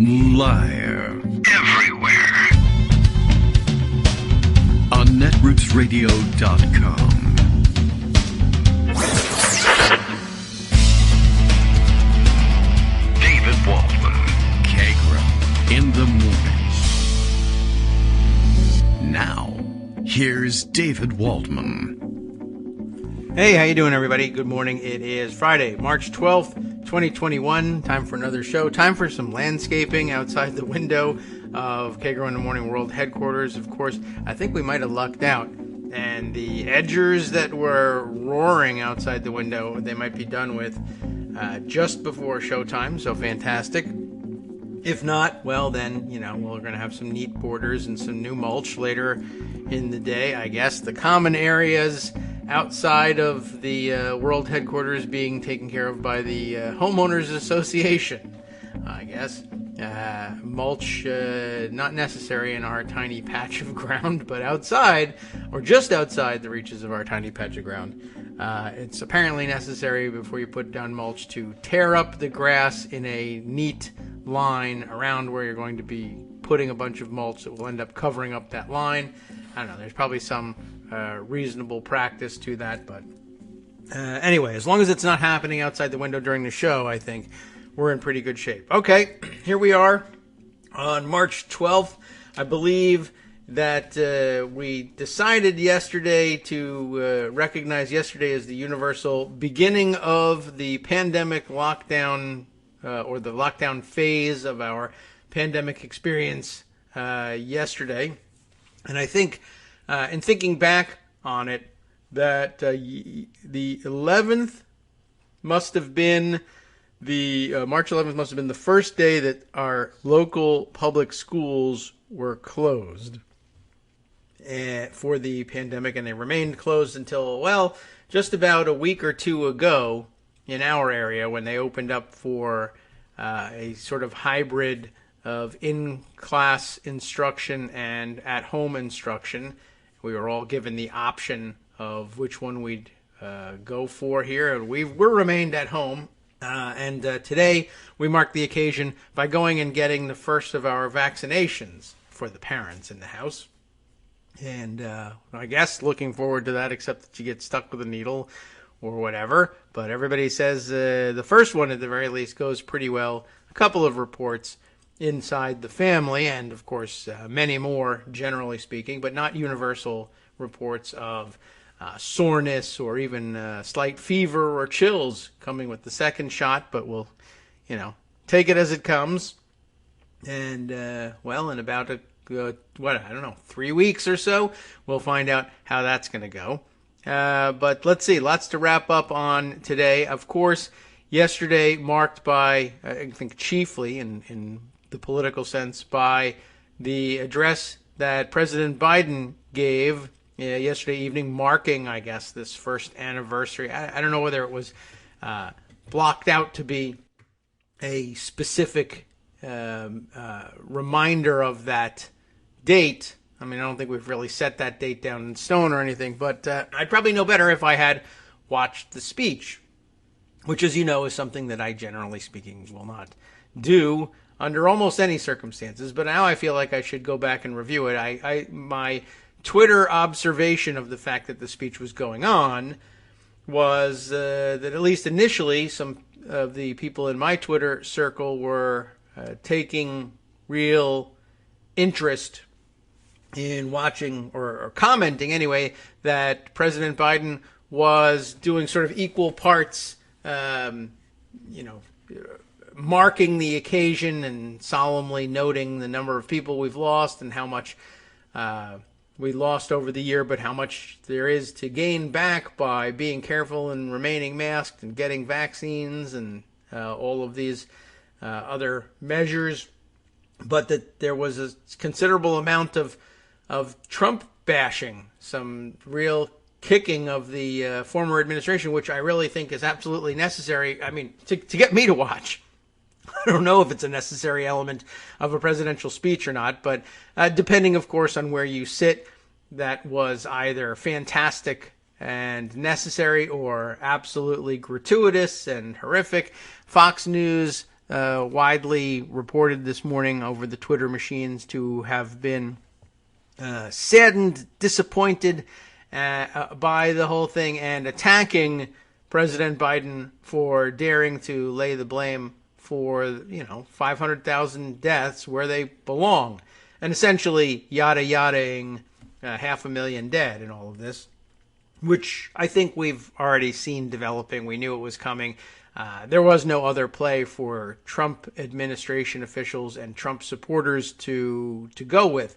Live. Everywhere. On netrootsradio.com. David Waldman. Kagro. In the morning. Now, here's David Waldman. Hey, how you doing, everybody? Good morning. It is Friday, March 12th, 2021. Time for another show. Time for some landscaping outside the window of Kagro in the Morning World headquarters. Of course, I think we might have lucked out. And the edgers that were roaring outside the window, they might be done with just before showtime, so fantastic. If not, well then, we're going to have some neat borders and some new mulch later in the day, I guess. The common areas outside of the world headquarters being taken care of by the Homeowners Association, I guess. Mulch not necessary in our tiny patch of ground, but outside, or just outside the reaches of our tiny patch of ground. It's apparently necessary before you put down mulch to tear up the grass in a neat line around where you're going to be putting a bunch of mulch that will end up covering up that line. I don't know, there's probably some reasonable practice to that, but anyway, as long as it's not happening outside the window during the show, I think we're in pretty good shape. Okay, here we are on March 12th. I believe that we decided yesterday to recognize yesterday as the universal beginning of the pandemic lockdown, or the lockdown phase of our pandemic experience yesterday. And I think, in thinking back on it, that the 11th must have been March 11th must have been the first day that our local public schools were closed for the pandemic, and they remained closed until, well, just about a week or two ago in our area when they opened up for a sort of hybrid of in-class instruction and at-home instruction. We were all given the option of which one we'd go for here, and we're remained at home. And today we mark the occasion by going and getting the first of our vaccinations for the parents in the house. And I guess looking forward to that, except that you get stuck with a needle or whatever. But everybody says the first one at the very least goes pretty well. A couple of reports inside the family, and of course many more generally speaking, but not universal reports of soreness or even slight fever or chills coming with the second shot, but we'll take it as it comes. And well, in about 3 weeks or so, we'll find out how that's going to go. But let's see, lots to wrap up on today. Of course, yesterday marked by, I think chiefly in the political sense, by the address that President Biden gave yesterday evening, marking, I guess, this first anniversary. I don't know whether it was blocked out to be a specific reminder of that date. I mean, I don't think we've really set that date down in stone or anything, but I'd probably know better if I had watched the speech, which, as you know, is something that I, generally speaking, will not do under almost any circumstances. But now I feel like I should go back and review it. My Twitter observation of the fact that the speech was going on was that at least initially some of the people in my Twitter circle were taking real interest in watching or commenting anyway that President Biden was doing sort of equal parts, marking the occasion and solemnly noting the number of people we've lost and how much we lost over the year, but how much there is to gain back by being careful and remaining masked and getting vaccines and all of these other measures. But that there was a considerable amount of Trump bashing, some real kicking of the former administration, which I really think is absolutely necessary. I mean, to get me to watch. I don't know if it's a necessary element of a presidential speech or not, but depending, of course, on where you sit, that was either fantastic and necessary or absolutely gratuitous and horrific. Fox News widely reported this morning over the Twitter machines to have been saddened, disappointed by the whole thing, and attacking President Biden for daring to lay the blame for 500,000 deaths where they belong, and essentially yada-yadaing 500,000 dead in all of this, which I think we've already seen developing. We knew it was coming. There was no other play for Trump administration officials and Trump supporters to go with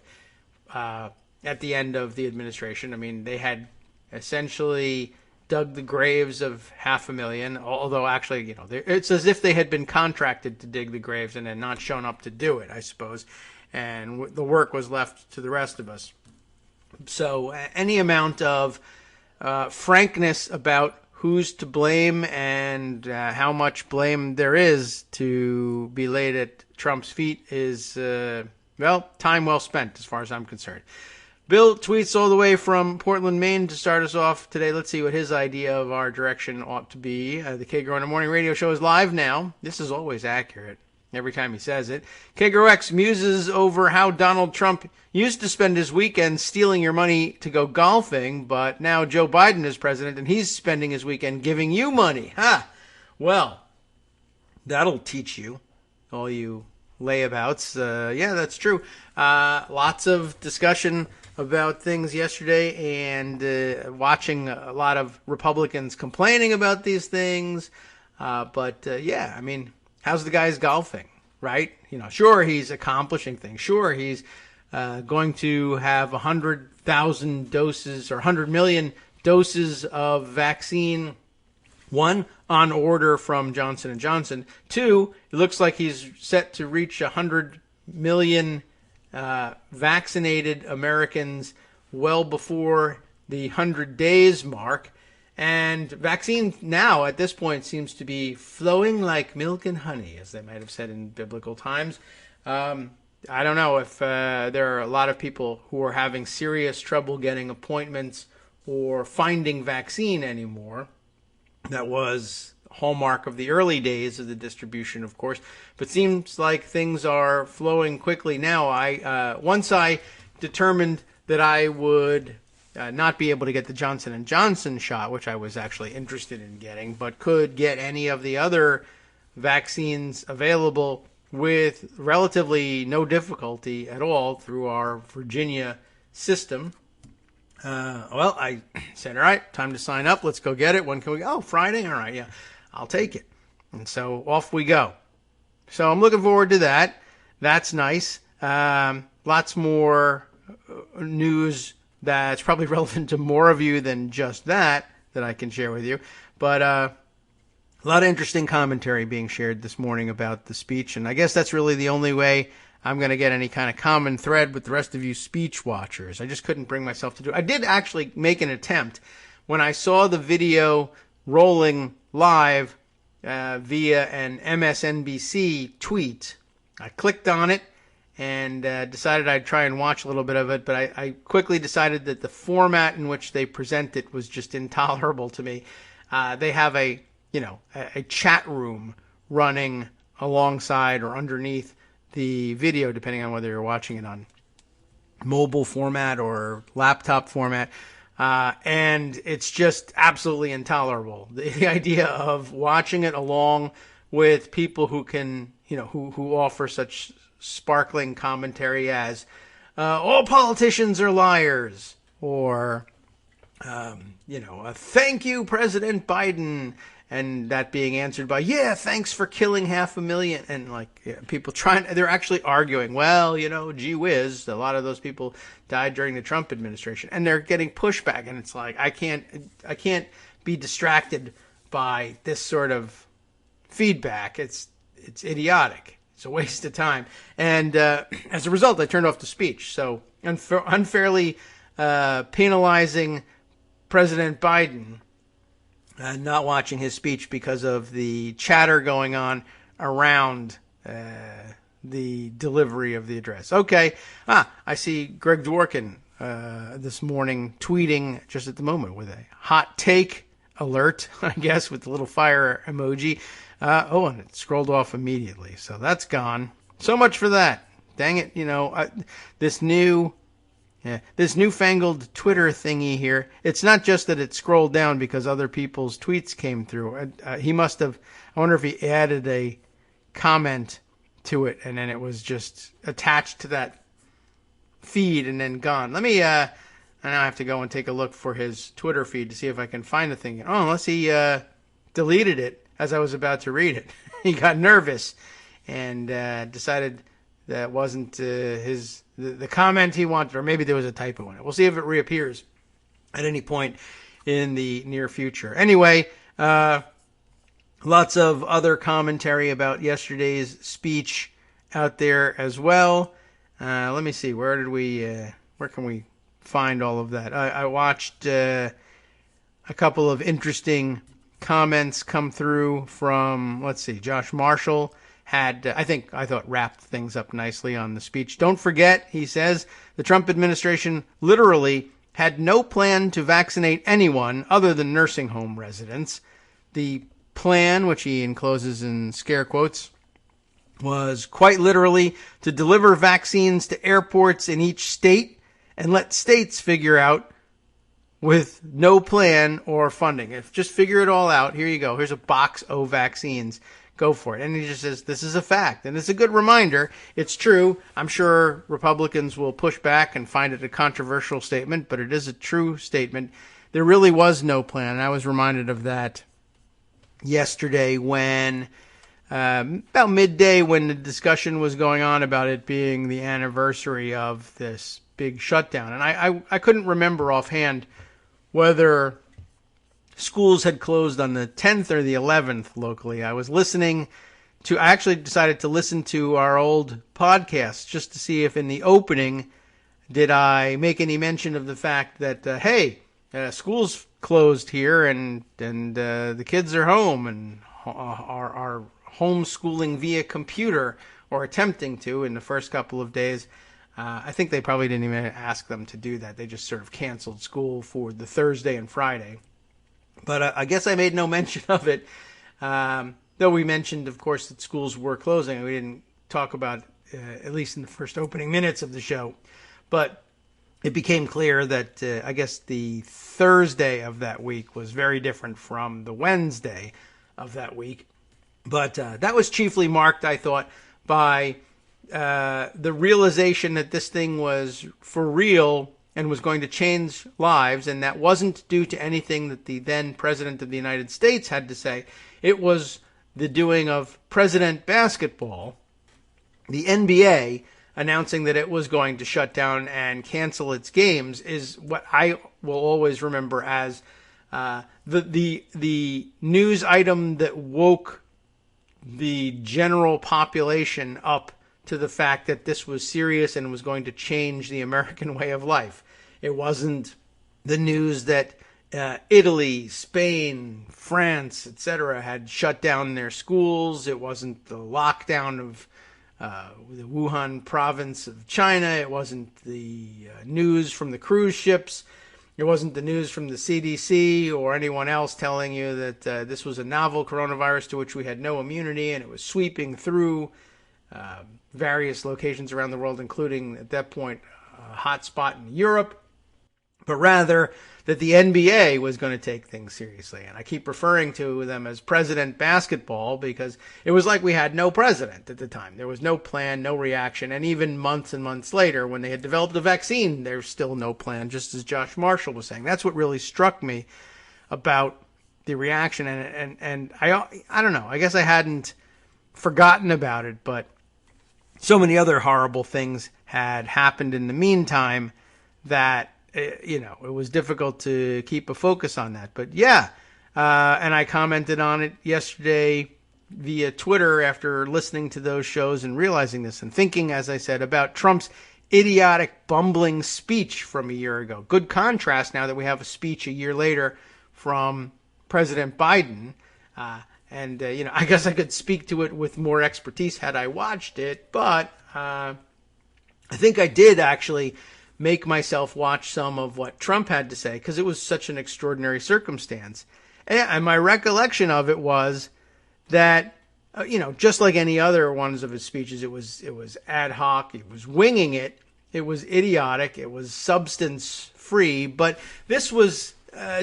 at the end of the administration. I mean, they had essentially dug the graves of 500,000, although actually, it's as if they had been contracted to dig the graves and had not shown up to do it, I suppose. And the work was left to the rest of us. So any amount of frankness about who's to blame and how much blame there is to be laid at Trump's feet is, time well spent as far as I'm concerned. Bill tweets all the way from Portland, Maine to start us off today. Let's see what his idea of our direction ought to be. The Kagro in the Morning radio show is live now. This is always accurate every time he says it. Kagro X muses over how Donald Trump used to spend his weekend stealing your money to go golfing, but now Joe Biden is president and he's spending his weekend giving you money. Well, that'll teach you, all you layabouts. Yeah, that's true. Lots of discussion about things yesterday, and watching a lot of Republicans complaining about these things. But I mean, how's the guy's golfing, right? Sure, he's accomplishing things. Sure, he's going to have 100,000 doses or 100 million doses of vaccine. One, on order from Johnson & Johnson. Two, it looks like he's set to reach 100 million vaccinated Americans well before the 100 days mark. And vaccine now, at this point, seems to be flowing like milk and honey, as they might have said in biblical times. I don't know if there are a lot of people who are having serious trouble getting appointments or finding vaccine anymore. That was a hallmark of the early days of the distribution, of course. But seems like things are flowing quickly now. Once I determined that I would not be able to get the Johnson & Johnson shot, which I was actually interested in getting, but could get any of the other vaccines available with relatively no difficulty at all through our Virginia system. I said, all right, time to sign up. Let's go get it. When can we go? Oh, Friday? All right, yeah, I'll take it. And so off we go. So I'm looking forward to that. That's nice. Lots more news that's probably relevant to more of you than just that I can share with you. But a lot of interesting commentary being shared this morning about the speech. And I guess that's really the only way I'm going to get any kind of common thread with the rest of you speech watchers. I just couldn't bring myself to do it. I did actually make an attempt when I saw the video rolling live via an MSNBC tweet. I clicked on it and decided I'd try and watch a little bit of it, but I quickly decided that the format in which they present it was just intolerable to me. They have a chat room running alongside or underneath the video, depending on whether you're watching it on mobile format or laptop format. And it's just absolutely intolerable. The idea of watching it along with people who can, who offer such sparkling commentary as, all politicians are liars, or, thank you, President Biden. And that being answered by, yeah, thanks for killing 500,000. And people they're actually arguing, well, gee whiz, a lot of those people died during the Trump administration. And they're getting pushback. And it's like, I can't be distracted by this sort of feedback. It's idiotic. It's a waste of time. And as a result, I turned off the speech. So unfairly penalizing President Biden, not watching his speech because of the chatter going on around the delivery of the address. Okay. I see Greg Dworkin this morning tweeting just at the moment with a hot take alert, I guess, with the little fire emoji. And it scrolled off immediately. So that's gone. So much for that. Dang it, this newfangled Twitter thingy here. It's not just that it scrolled down because other people's tweets came through. He must have, I wonder if he added a comment to it and then it was just attached to that feed and then gone. Let me, I now have to go and take a look for his Twitter feed to see if I can find the thing. Oh, unless he deleted it as I was about to read it. He got nervous and decided that wasn't the comment he wanted, or maybe there was a typo in it. We'll see if it reappears at any point in the near future. Anyway, lots of other commentary about yesterday's speech out there as well. Let me see, where can we find all of that? I watched a couple of interesting comments come through from, let's see, Josh Marshall had, I thought wrapped things up nicely on the speech. Don't forget, he says, the Trump administration literally had no plan to vaccinate anyone other than nursing home residents. The plan, which he encloses in scare quotes, was quite literally to deliver vaccines to airports in each state and let states figure out with no plan or funding. Just figure it all out. Here you go. Here's a box of vaccines. Go for it. And he just says, this is a fact. And it's a good reminder. It's true. I'm sure Republicans will push back and find it a controversial statement, but it is a true statement. There really was no plan. I was reminded of that yesterday when, about midday, when the discussion was going on about it being the anniversary of this big shutdown. And I couldn't remember offhand whether schools had closed on the 10th or the 11th locally. I actually decided to listen to our old podcast just to see if in the opening did I make any mention of the fact that, schools closed here and the kids are home and are homeschooling via computer or attempting to in the first couple of days. I think they probably didn't even ask them to do that. They just sort of canceled school for the Thursday and Friday. But I guess I made no mention of it, though we mentioned, of course, that schools were closing. We didn't talk about at least in the first opening minutes of the show. But it became clear that I guess the Thursday of that week was very different from the Wednesday of that week. But that was chiefly marked, I thought, by the realization that this thing was for real and was going to change lives, and that wasn't due to anything that the then President of the United States had to say. It was the doing of President Basketball, the NBA, announcing that it was going to shut down and cancel its games, is what I will always remember as the news item that woke the general population up to the fact that this was serious and was going to change the American way of life. It wasn't the news that Italy, Spain, France, etc. had shut down their schools. It wasn't the lockdown of the Wuhan province of China. It wasn't the news from the cruise ships. It wasn't the news from the CDC or anyone else telling you that this was a novel coronavirus to which we had no immunity and it was sweeping through various locations around the world, including at that point a hot spot in Europe, but rather that the NBA was going to take things seriously. And I keep referring to them as President Basketball because it was like we had no president at the time. There was no plan, no reaction, and even months and months later when they had developed a vaccine, there's still no plan, just as Josh Marshall was saying. That's what really struck me about the reaction. And I don't know, I guess I hadn't forgotten about it, but so many other horrible things had happened in the meantime that it was difficult to keep a focus on that. But yeah, and I commented on it yesterday via Twitter after listening to those shows and realizing this and thinking, as I said, about Trump's idiotic, bumbling speech from a year ago. Good contrast now that we have a speech a year later from President Biden. I guess I could speak to it with more expertise had I watched it, but I think I did actually make myself watch some of what Trump had to say because it was such an extraordinary circumstance. And my recollection of it was that, just like any other ones of his speeches, it was ad hoc. It was winging it. It was idiotic. It was substance free. But this was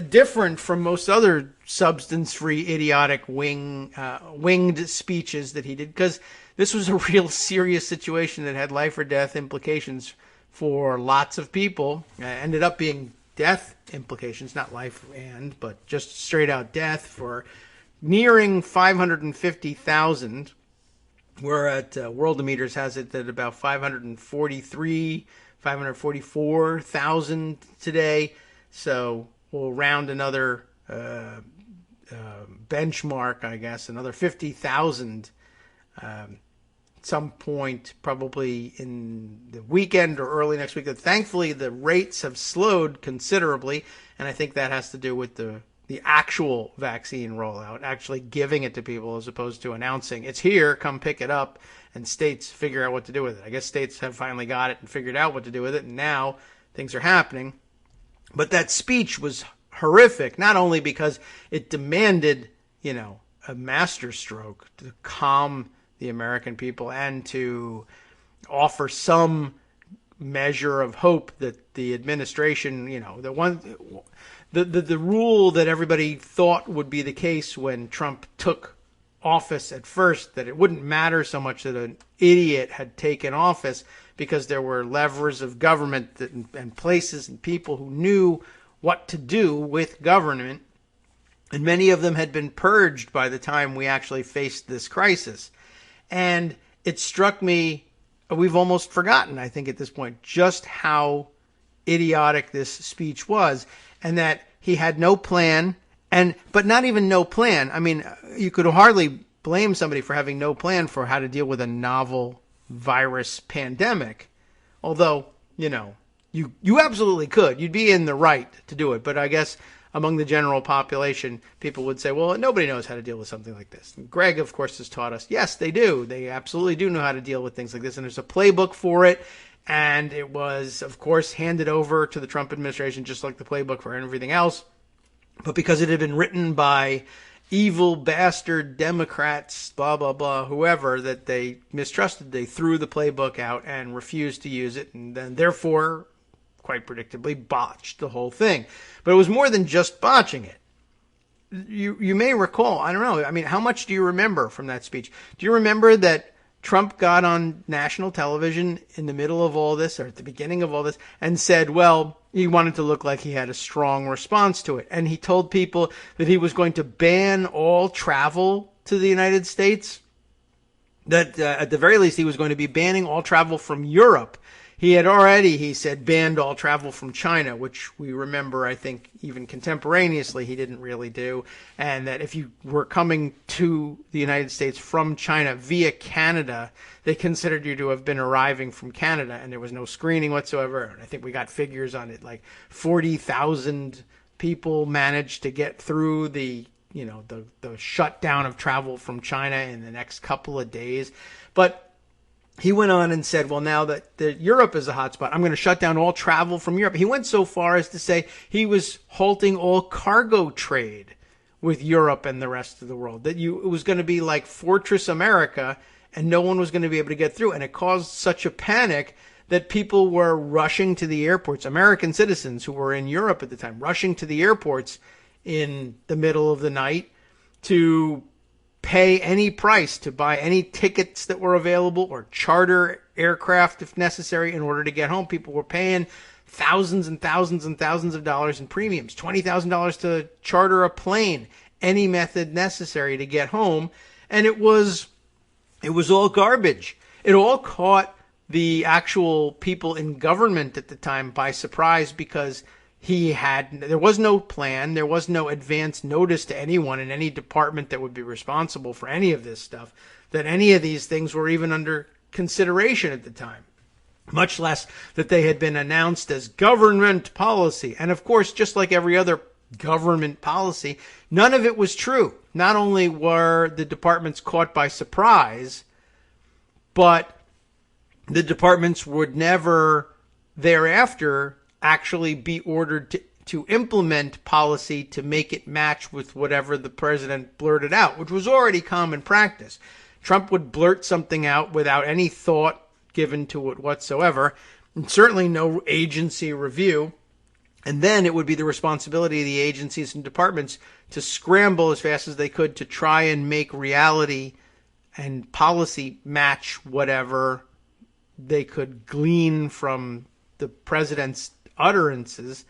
different from most other substance free, idiotic winged speeches that he did, because this was a real serious situation that had life or death implications for lots of people. Ended up being death implications, not life but just straight out death for nearing 550,000. We're at Worldometers has it at about 544,000 today. So we'll round another benchmark, I guess, another 50,000 some point, probably in the weekend or early next week. Thankfully, the rates have slowed considerably, and I think that has to do with the actual vaccine rollout, actually giving it to people as opposed to announcing it's here, come pick it up, and states figure out what to do with it. I guess states have finally got it and figured out what to do with it, and now things are happening. But that speech was horrific, not only because it demanded, a masterstroke to calm the American people and to offer some measure of hope that the administration, the rule that everybody thought would be the case when Trump took office at first, that it wouldn't matter so much that an idiot had taken office because there were levers of government and places and people who knew what to do with government. And many of them had been purged by the time we actually faced this crisis. And it struck me, we've almost forgotten, I think at this point, just how idiotic this speech was, and that he had no plan, but not even no plan. I mean, you could hardly blame somebody for having no plan for how to deal with a novel virus pandemic. Although, you absolutely could. You'd be in the right to do it. But I guess among the general population, people would say, well, nobody knows how to deal with something like this. And Greg, of course, has taught us, yes, they do. They absolutely do know how to deal with things like this. And there's a playbook for it. And it was, of course, handed over to the Trump administration, just like the playbook for everything else. But because it had been written by evil bastard Democrats, blah, blah, blah, whoever, that they mistrusted, they threw the playbook out and refused to use it. And then, therefore, quite predictably, botched the whole thing. But it was more than just botching it. You may recall, I don't know, I mean, how much do you remember from that speech? Do you remember that Trump got on national television in the middle of all this, or at the beginning of all this, and said, well, he wanted to look like he had a strong response to it. And he told people that he was going to ban all travel to the United States, that at the very least he was going to be banning all travel from Europe. He had already, he said, banned all travel from China, which we remember, I think, even contemporaneously he didn't really do. And that if you were coming to the United States from China via Canada, they considered you to have been arriving from Canada, and there was no screening whatsoever. And I think we got figures on it, like 40,000 people managed to get through the shutdown of travel from China in the next couple of days. But he went on and said, well, now that Europe is a hotspot, I'm going to shut down all travel from Europe. He went so far as to say he was halting all cargo trade with Europe and the rest of the world, that it was going to be like Fortress America and no one was going to be able to get through. And it caused such a panic that people were rushing to the airports, American citizens who were in Europe at the time, rushing to the airports in the middle of the night to pay any price, to buy any tickets that were available or charter aircraft if necessary in order to get home. People were paying thousands and thousands and thousands of dollars in premiums, $20,000 to charter a plane, any method necessary to get home. And it was all garbage. It all caught the actual people in government at the time by surprise, because there was no plan. There was no advance notice to anyone in any department that would be responsible for any of this stuff, that any of these things were even under consideration at the time, much less that they had been announced as government policy. And of course, just like every other government policy, none of it was true. Not only were the departments caught by surprise, but the departments would never thereafter actually be ordered to implement policy to make it match with whatever the president blurted out, which was already common practice. Trump would blurt something out without any thought given to it whatsoever, and certainly no agency review. And then it would be the responsibility of the agencies and departments to scramble as fast as they could to try and make reality and policy match whatever they could glean from the president's utterances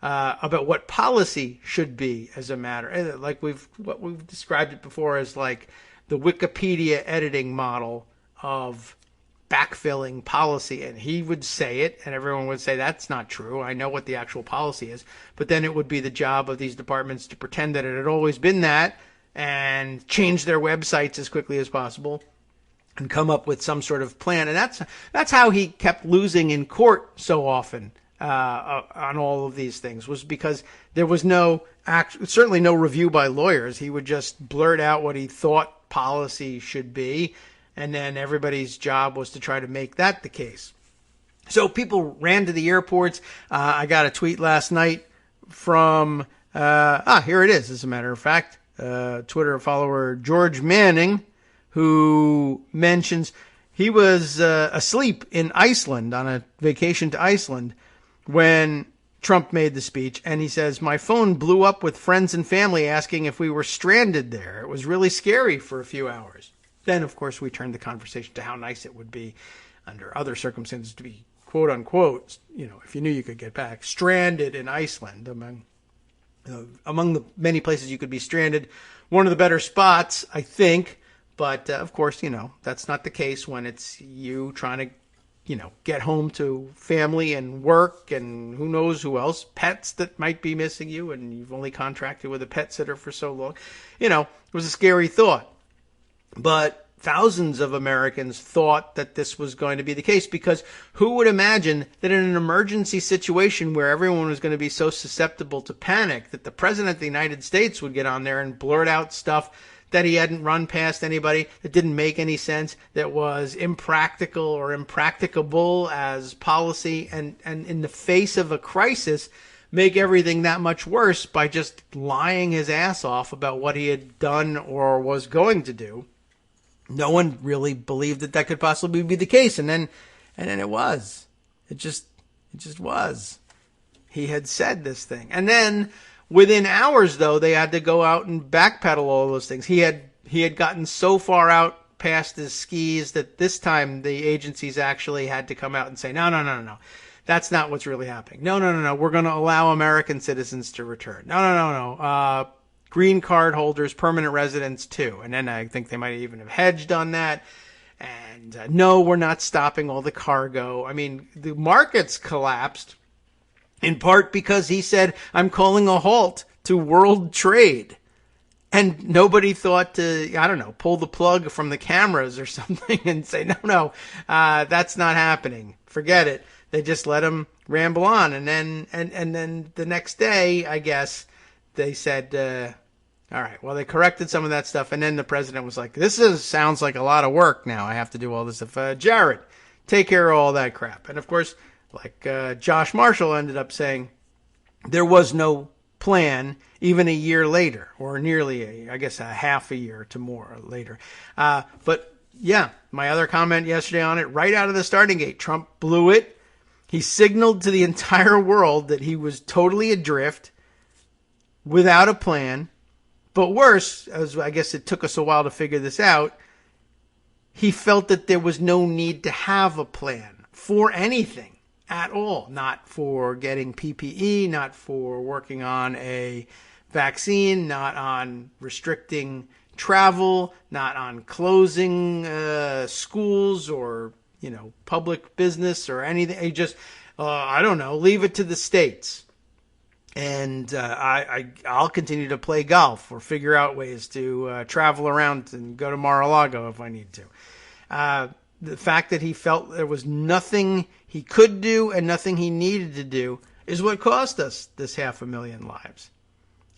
about what policy should be as a matter. Like we've described it before as like the Wikipedia editing model of backfilling policy, and he would say it and everyone would say that's not true, I know what the actual policy is, but then it would be the job of these departments to pretend that it had always been that and change their websites as quickly as possible and come up with some sort of plan. And that's how he kept losing in court so often on all of these things, was because there was certainly no review by lawyers. He would just blurt out what he thought policy should be, and then everybody's job was to try to make that the case. So people ran to the airports. I got a tweet last night from, here it is, as a matter of fact, Twitter follower George Manning, who mentions he was asleep in Iceland on a vacation to Iceland when Trump made the speech. And he says, my phone blew up with friends and family asking if we were stranded there. It was really scary for a few hours. Then, of course, we turned the conversation to how nice it would be under other circumstances to be, quote unquote, if you knew you could get back, stranded in Iceland, among the many places you could be stranded. One of the better spots, I think. But, of course, that's not the case when it's you trying to, get home to family and work and who knows who else, pets that might be missing you, and you've only contracted with a pet sitter for so long. It was a scary thought. But thousands of Americans thought that this was going to be the case, because who would imagine that in an emergency situation where everyone was going to be so susceptible to panic that the president of the United States would get on there and blurt out stuff that he hadn't run past anybody, that didn't make any sense, that was impractical or impracticable as policy, and in the face of a crisis, make everything that much worse by just lying his ass off about what he had done or was going to do. No one really believed that could possibly be the case. And then it was. It just was. He had said this thing. And then within hours, though, they had to go out and backpedal all those things. He had gotten so far out past his skis that this time the agencies actually had to come out and say, no. That's not what's really happening. No. We're going to allow American citizens to return. No. Green card holders, permanent residents too. And then I think they might even have hedged on that. And no, we're not stopping all the cargo. I mean, the markets collapsed in part because he said, I'm calling a halt to world trade. And nobody thought to, pull the plug from the cameras or something and say, no, that's not happening. Forget it. They just let him ramble on. And then the next day, I guess, they said, all right, well, they corrected some of that stuff. And then the president was like, sounds like a lot of work now. I have to do all this stuff. Jared, take care of all that crap. And of course, like Josh Marshall ended up saying, there was no plan even a year later, or nearly, a half a year to more later. But yeah, my other comment yesterday on it, right out of the starting gate, Trump blew it. He signaled to the entire world that he was totally adrift, without a plan. But worse, as I guess it took us a while to figure this out, he felt that there was no need to have a plan for anything at all. Not for getting PPE, not for working on a vaccine, not on restricting travel, not on closing schools or, public business or anything. He just, leave it to the states. And I'll continue to play golf or figure out ways to travel around and go to Mar-a-Lago if I need to. The fact that he felt there was nothing he could do and nothing he needed to do is what cost us this 500,000 lives.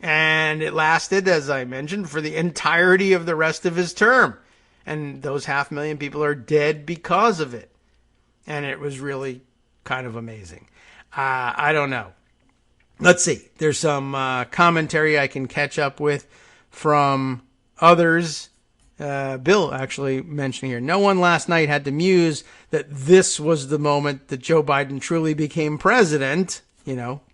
And it lasted, as I mentioned, for the entirety of the rest of his term. And those 500,000 people are dead because of it. And it was really kind of amazing. I don't know. let's see. There's some commentary I can catch up with from others. Bill actually mentioned here, no one last night had to muse that this was the moment that Joe Biden truly became president,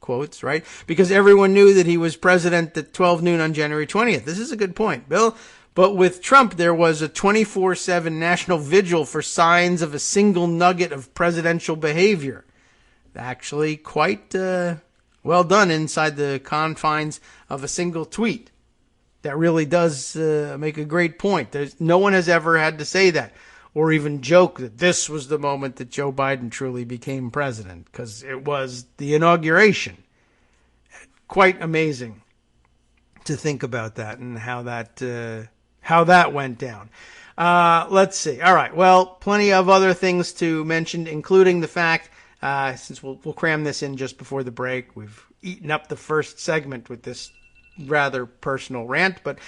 quotes, right? Because everyone knew that he was president at 12 noon on January 20th. This is a good point, Bill. But with Trump, there was a 24/7 national vigil for signs of a single nugget of presidential behavior. Actually quite well done inside the confines of a single tweet. That really does make a great point. No one has ever had to say that or even joke that this was the moment that Joe Biden truly became president, because it was the inauguration. Quite amazing to think about that and how that went down. Let's see. All right. Well, plenty of other things to mention, including the fact, since we'll cram this in just before the break, we've eaten up the first segment with this rather personal rant. But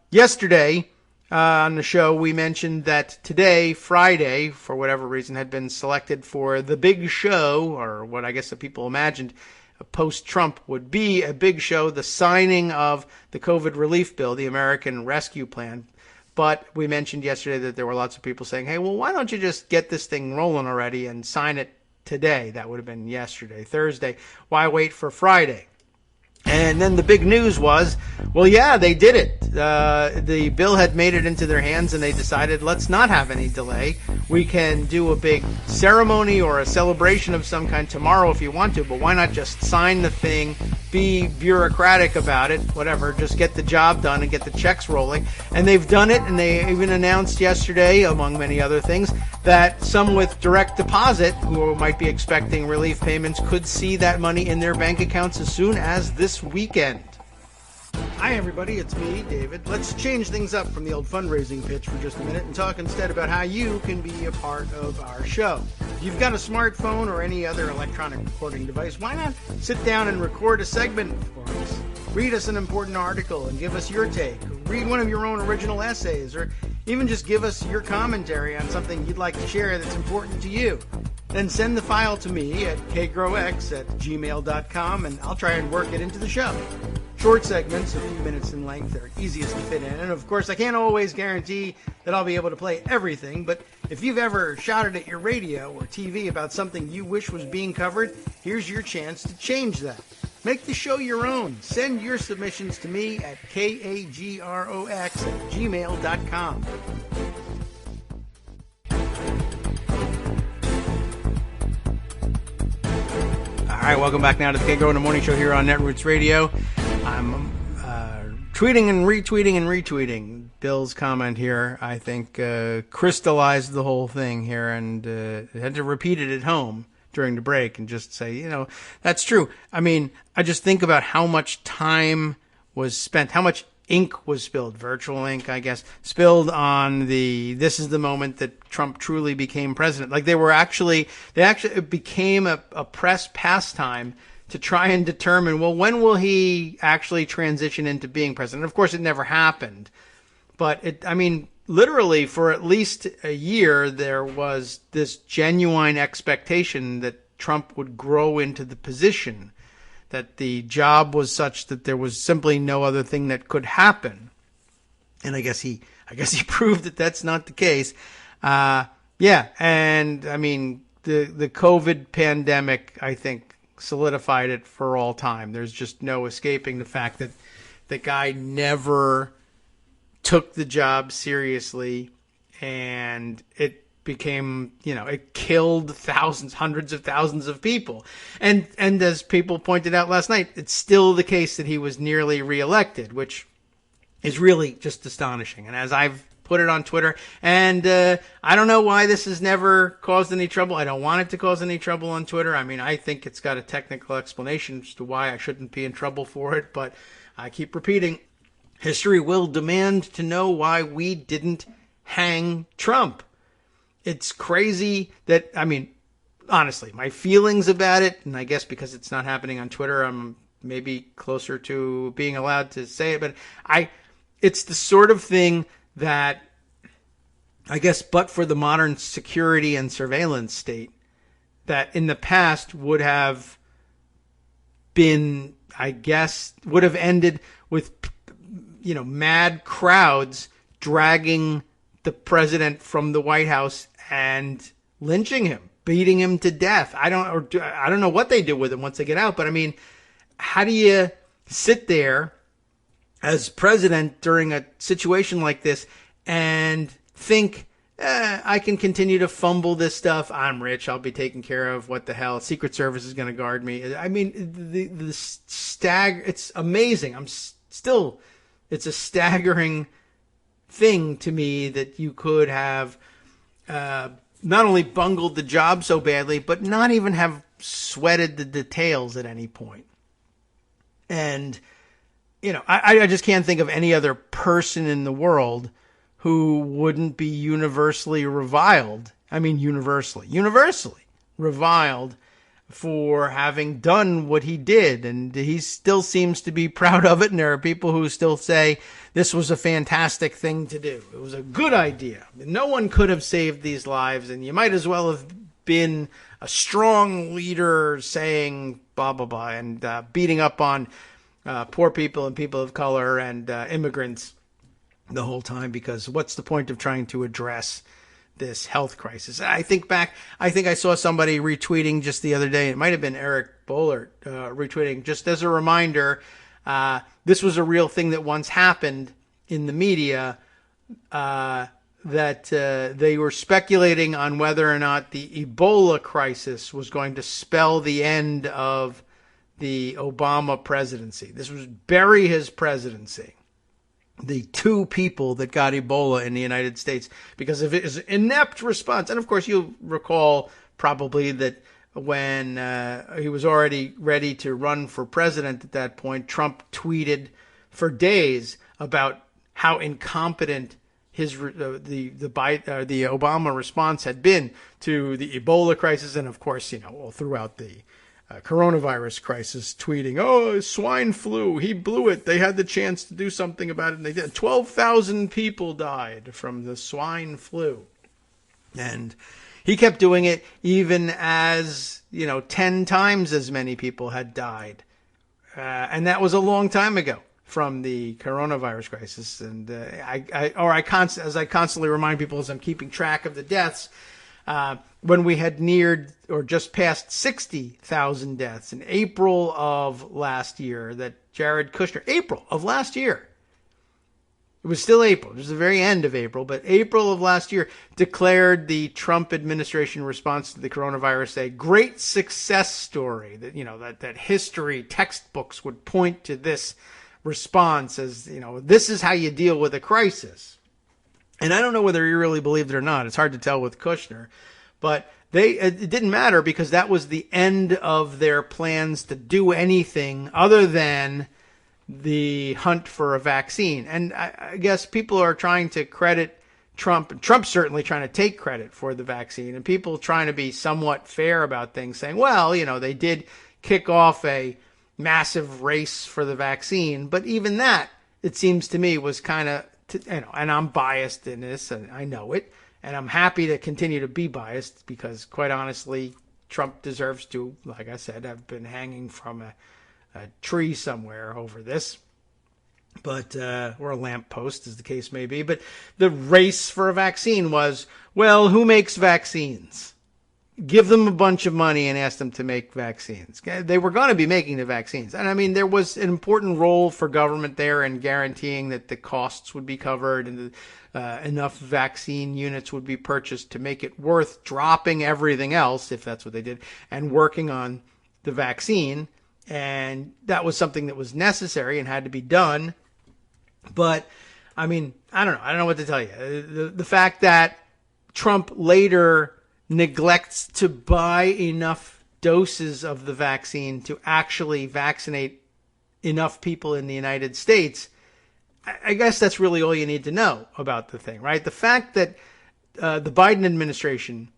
yesterday on the show, we mentioned that today, Friday, for whatever reason, had been selected for the big show, or what I guess the people imagined post-Trump would be a big show, the signing of the COVID relief bill, the American Rescue Plan. But we mentioned yesterday that there were lots of people saying, hey, well, why don't you just get this thing rolling already and sign it today? That would have been yesterday, Thursday. Why wait for Friday? And then the big news was, well, yeah, they did it. The bill had made it into their hands, and they decided, let's not have any delay. We can do a big ceremony or a celebration of some kind tomorrow if you want to, but why not just sign the thing, be bureaucratic about it, whatever, just get the job done and get the checks rolling. And they've done it, and they even announced yesterday, among many other things, that some with direct deposit who might be expecting relief payments could see that money in their bank accounts as soon as this weekend. Hi everybody, it's me, David. Let's change things up from the old fundraising pitch for just a minute and talk instead about how you can be a part of our show. If you've got a smartphone or any other electronic recording device, why not sit down and record a segment for us? Read us an important article and give us your take. Read one of your own original essays, or even just give us your commentary on something you'd like to share that's important to you. Then send the file to me at kagrox@gmail.com, and I'll try and work it into the show. Short segments, a few minutes in length, are easiest to fit in. And of course, I can't always guarantee that I'll be able to play everything, but if you've ever shouted at your radio or TV about something you wish was being covered, here's your chance to change that. Make the show your own. Send your submissions to me at kagrox@gmail.com. All right, welcome back now to the Kagro in the Morning Show here on Netroots Radio. I'm tweeting and retweeting Bill's comment here. I think crystallized the whole thing here, and had to repeat it at home during the break and just say, that's true. I mean, I just think about how much time was spent, how much ink was spilled, virtual ink, I guess, spilled on this is the moment that Trump truly became president. Like it became a press pastime to try and determine, well, when will he actually transition into being president? Of course, it never happened. But literally for at least a year, there was this genuine expectation that Trump would grow into the position, that the job was such that there was simply no other thing that could happen. And I guess he proved that that's not the case. The COVID pandemic, I think, solidified it for all time. There's just no escaping the fact that the guy never took the job seriously, and it became, it killed thousands, hundreds of thousands of people. And as people pointed out last night, it's still the case that he was nearly reelected, which is really just astonishing. And as I've put it on Twitter, and I don't know why this has never caused any trouble. I don't want it to cause any trouble on Twitter. I mean, I think it's got a technical explanation as to why I shouldn't be in trouble for it, but I keep repeating, history will demand to know why we didn't hang Trump. It's crazy that, honestly, my feelings about it, and I guess because it's not happening on Twitter, I'm maybe closer to being allowed to say it, but it's the sort of thing that, I guess, but for the modern security and surveillance state, that in the past would have been, I guess, would have ended with, mad crowds dragging the president from the White House and lynching him, beating him to death. I don't know what they do with him once they get out, but I mean, how do you sit there as president during a situation like this and think, I can continue to fumble this stuff. I'm rich. I'll be taken care of. What the hell? Secret Service is going to guard me. I mean, it's amazing. It's a staggering thing to me that you could have not only bungled the job so badly, but not even have sweated the details at any point. And, I just can't think of any other person in the world who wouldn't be universally reviled. I mean, universally reviled for having done what he did. And he still seems to be proud of it. And there are people who still say this was a fantastic thing to do. It was a good idea. No one could have saved these lives. And you might as well have been a strong leader saying blah, blah, blah, and beating up on poor people and people of color and immigrants the whole time, because what's the point of trying to address this health crisis? I think I saw somebody retweeting just the other day. It might have been Eric Boehlert retweeting, just as a reminder, this was a real thing that once happened in the media, that they were speculating on whether or not the Ebola crisis was going to spell the end of the Obama presidency. This was bury his presidency. The two people that got Ebola in the United States because of his inept response. And of course, you'll recall probably that when he was already ready to run for president at that point, Trump tweeted for days about how incompetent the Obama response had been to the Ebola crisis, and of course, all throughout the coronavirus crisis, tweeting, "Oh, swine flu, he blew it. They had the chance to do something about it, and they did. 12,000 people died from the swine flu." And he kept doing it even as, 10 times as many people had died. And that was a long time ago from the coronavirus crisis. And as I constantly remind people as I'm keeping track of the deaths, when we had neared or just passed 60,000 deaths in April of last year, that Jared Kushner, April of last year, it was still April, it was the very end of April, but April of last year declared the Trump administration response to the coronavirus a great success story. That, that history textbooks would point to this response as, this is how you deal with a crisis. And I don't know whether he really believed it or not. It's hard to tell with Kushner. But it didn't matter, because that was the end of their plans to do anything other than the hunt for a vaccine. And I guess people are trying to credit Trump. Trump's certainly trying to take credit for the vaccine. And people trying to be somewhat fair about things, saying, well, they did kick off a massive race for the vaccine. But even that, it seems to me, was kind of, and I'm biased in this, and I know it, and I'm happy to continue to be biased, because quite honestly, Trump deserves to, like I said, have been hanging from a tree somewhere over this, but or a lamppost, as the case may be. But the race for a vaccine was, well, who makes vaccines? Give them a bunch of money and ask them to make vaccines. They were going to be making the vaccines. And I mean, there was an important role for government there in guaranteeing that the costs would be covered and enough vaccine units would be purchased to make it worth dropping everything else, if that's what they did, and working on the vaccine. And that was something that was necessary and had to be done. But I mean, I don't know. I don't know what to tell you. The fact that Trump later neglects to buy enough doses of the vaccine to actually vaccinate enough people in the United States, I guess that's really all you need to know about the thing, right? The fact that the Biden administration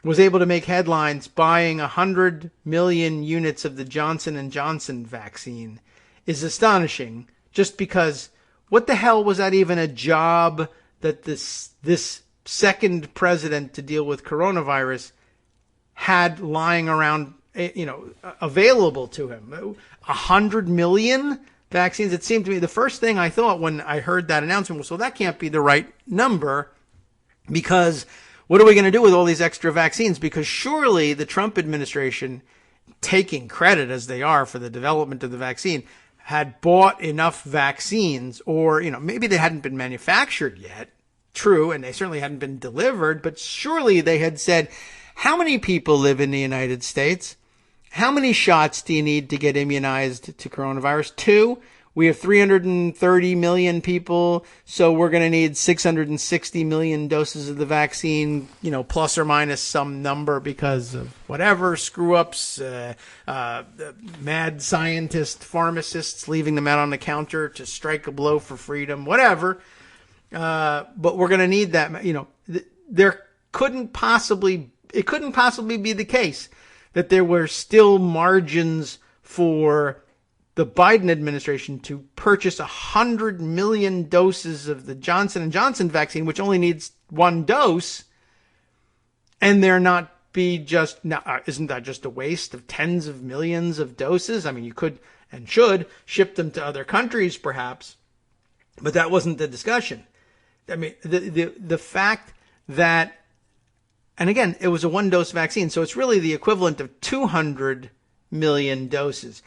was able to make headlines buying 100 million units of the Johnson & Johnson vaccine is astonishing, just because what the hell was that even a job that this second president to deal with coronavirus had lying around available to him. 100 million vaccines. It seemed to me the first thing I thought when I heard that announcement was, well, that can't be the right number, because what are we going to do with all these extra vaccines? Because surely the Trump administration, taking credit as they are for the development of the vaccine, had bought enough vaccines, or, maybe they hadn't been manufactured yet. True. And they certainly hadn't been delivered, but surely they had said, how many people live in the United States? How many shots do you need to get immunized to coronavirus? 2. We have 330 million people, so we're going to need 660 million doses of the vaccine, plus or minus some number because of whatever, screw-ups, mad scientist pharmacists leaving them out on the counter to strike a blow for freedom, whatever. But we're going to need that, it couldn't possibly be the case that there were still margins for the Biden administration to purchase 100 million doses of the Johnson & Johnson vaccine, which only needs 1 dose, and there not be just, now, isn't that just a waste of tens of millions of doses? I mean, you could and should ship them to other countries, perhaps, but that wasn't the discussion. I mean, the fact that, and again, it was a 1-dose vaccine, so it's really the equivalent of 200 million doses.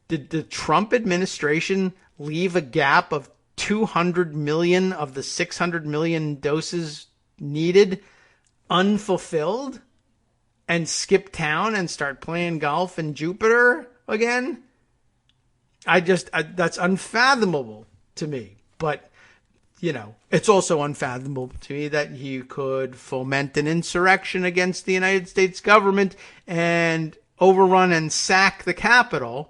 Did the Trump administration leave a gap of 200 million of the 600 million doses needed unfulfilled and skip town and start playing golf in Jupiter again? That's unfathomable to me. But, it's also unfathomable to me that you could foment an insurrection against the United States government and overrun and sack the Capitol,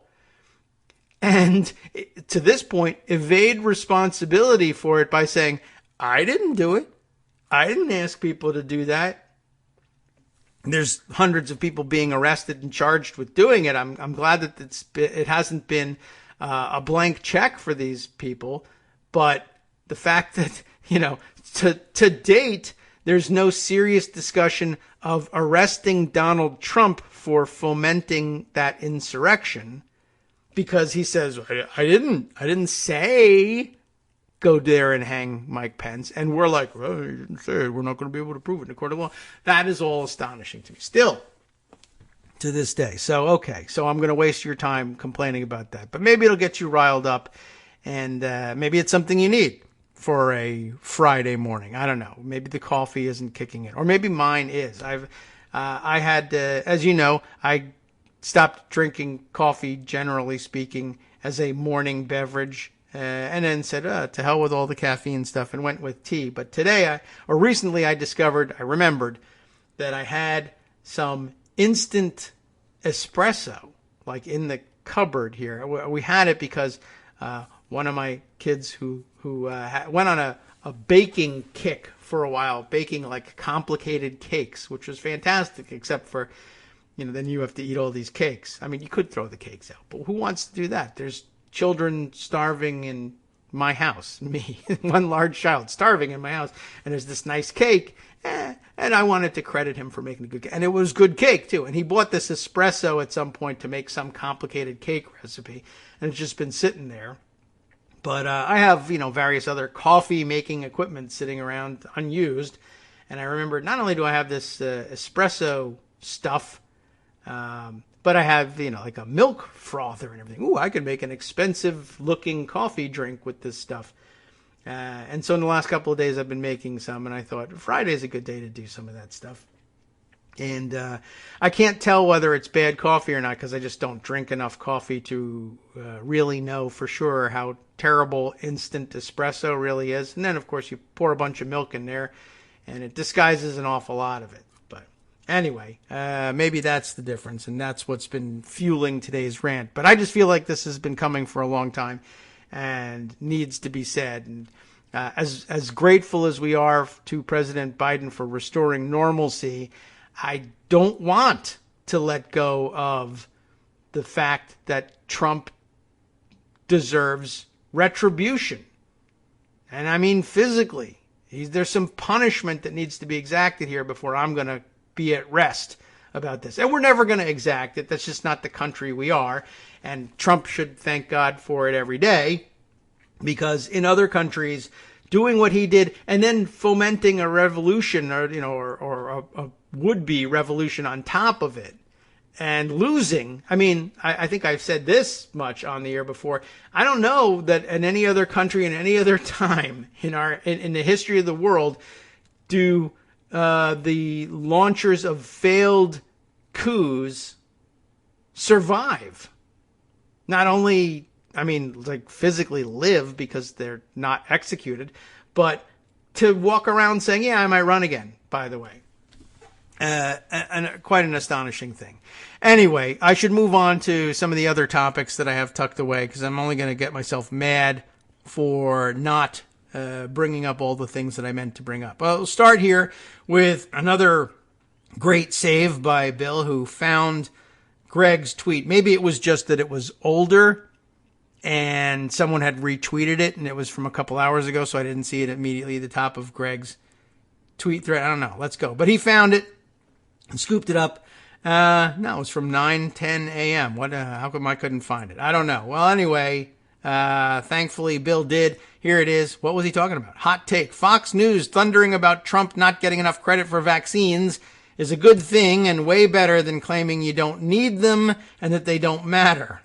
and to this point, evade responsibility for it by saying, I didn't do it. I didn't ask people to do that. There's hundreds of people being arrested and charged with doing it. I'm glad that it hasn't been a blank check for these people. But the fact that, to date, there's no serious discussion of arresting Donald Trump for fomenting that insurrection, because he says, I didn't say go there and hang Mike Pence. And we're like, well, you didn't say it. We're not going to be able to prove it in a court of law. That is all astonishing to me still to this day. So, okay. So I'm going to waste your time complaining about that, but maybe it'll get you riled up, and maybe it's something you need for a Friday morning. I don't know. Maybe the coffee isn't kicking in, or maybe mine is. I had, as you know, I stopped drinking coffee, generally speaking, as a morning beverage, and then said, to hell with all the caffeine stuff, and went with tea. But today, recently, I remembered that I had some instant espresso, like in the cupboard here. We had it because one of my kids who went on a baking kick for a while, baking like complicated cakes, which was fantastic, except for, then you have to eat all these cakes. I mean, you could throw the cakes out, but who wants to do that? There's children starving in my house, me, one large child starving in my house, and there's this nice cake, and I wanted to credit him for making a good cake. And it was good cake, too. And he bought this espresso at some point to make some complicated cake recipe, and it's just been sitting there. But I have, various other coffee-making equipment sitting around unused, and I remember not only do I have this espresso stuff, but I have, like a milk frother and everything. Ooh, I could make an expensive-looking coffee drink with this stuff. And so in the last couple of days, I've been making some, and I thought Friday's a good day to do some of that stuff. And I can't tell whether it's bad coffee or not, because I just don't drink enough coffee to really know for sure how terrible instant espresso really is. And then, of course, you pour a bunch of milk in there, and it disguises an awful lot of it. Anyway, maybe that's the difference, and that's what's been fueling today's rant. But I just feel like this has been coming for a long time and needs to be said. And as grateful as we are to President Biden for restoring normalcy, I don't want to let go of the fact that Trump deserves retribution. And I mean physically. There's some punishment that needs to be exacted here before I'm going to be at rest about this. And we're never going to exact it. That's just not the country we are. And Trump should thank God for it every day, because in other countries, doing what he did and then fomenting a revolution or a would-be revolution on top of it and losing. I mean, I think I've said this much on the air before. I don't know that in any other country in any other time in the history of the world do the launchers of failed coups survive. Not only, physically live because they're not executed, but to walk around saying, yeah, I might run again, by the way. And quite an astonishing thing. Anyway, I should move on to some of the other topics that I have tucked away, because I'm only going to get myself mad for not bringing up all the things that I meant to bring up. I'll start here with another great save by Bill, who found Greg's tweet. Maybe it was just that it was older and someone had retweeted it and it was from a couple hours ago, so I didn't see it immediately at the top of Greg's tweet thread. I don't know. Let's go. But he found it and scooped it up. No, it was from 9:10 a.m. How come I couldn't find it? I don't know. Well, anyway, thankfully Bill did. Here it is. What was he talking about? Hot take. Fox News thundering about Trump not getting enough credit for vaccines is a good thing and way better than claiming you don't need them and that they don't matter.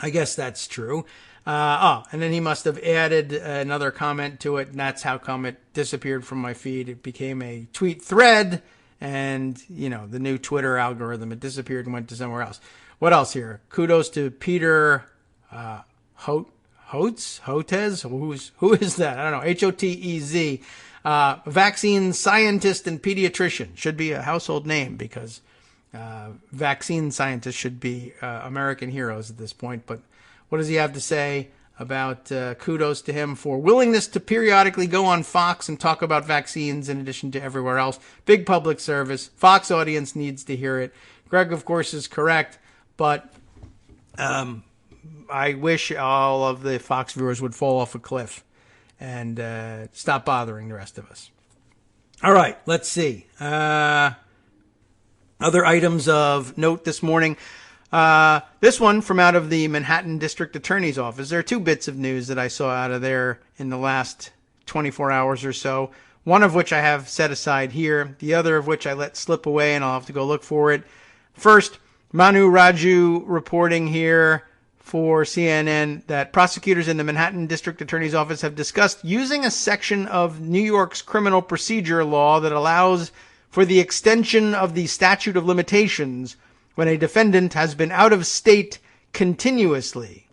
I guess that's true. And then he must have added another comment to it, and that's how come it disappeared from my feed. It became a tweet thread, and, the new Twitter algorithm, it disappeared and went to somewhere else. What else here? Kudos to Peter Hotez? Who is that? I don't know. Hotez. Vaccine scientist and pediatrician. Should be a household name, because vaccine scientists should be American heroes at this point. But what does he have to say about kudos to him for willingness to periodically go on Fox and talk about vaccines in addition to everywhere else? Big public service. Fox audience needs to hear it. Greg, of course, is correct, but I wish all of the Fox viewers would fall off a cliff and stop bothering the rest of us. All right, let's see. Other items of note this morning. This one from out of the Manhattan District Attorney's Office. There are two bits of news that I saw out of there in the last 24 hours or so. One of which I have set aside here. The other of which I let slip away, and I'll have to go look for it. First, Manu Raju reporting here for CNN that prosecutors in the Manhattan District Attorney's Office have discussed using a section of New York's criminal procedure law that allows for the extension of the statute of limitations when a defendant has been out of state continuously.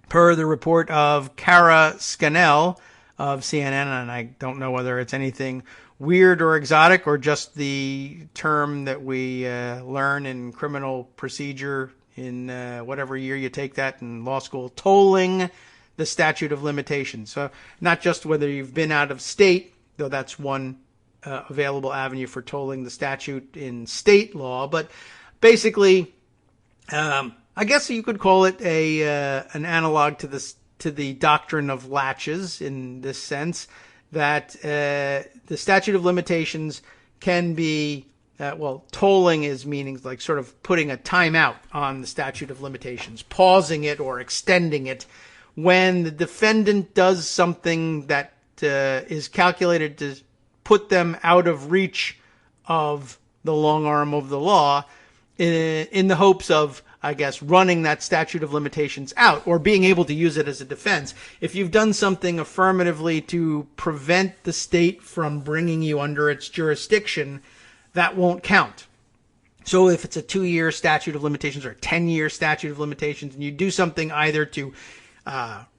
Per the report of Kara Scannell of CNN, and I don't know whether it's anything weird or exotic or just the term that we learn in criminal procedure in whatever year you take that in law school, tolling the statute of limitations. So not just whether you've been out of state, though that's one available avenue for tolling the statute in state law, but basically, I guess you could call it an analog to the doctrine of latches, in this sense that the statute of limitations can be tolling is meaning like sort of putting a timeout on the statute of limitations, pausing it or extending it when the defendant does something that is calculated to put them out of reach of the long arm of the law, in the hopes of, I guess, running that statute of limitations out or being able to use it as a defense. If you've done something affirmatively to prevent the state from bringing you under its jurisdiction, that won't count. So if it's a 2-year statute of limitations or a 10-year statute of limitations, and you do something either to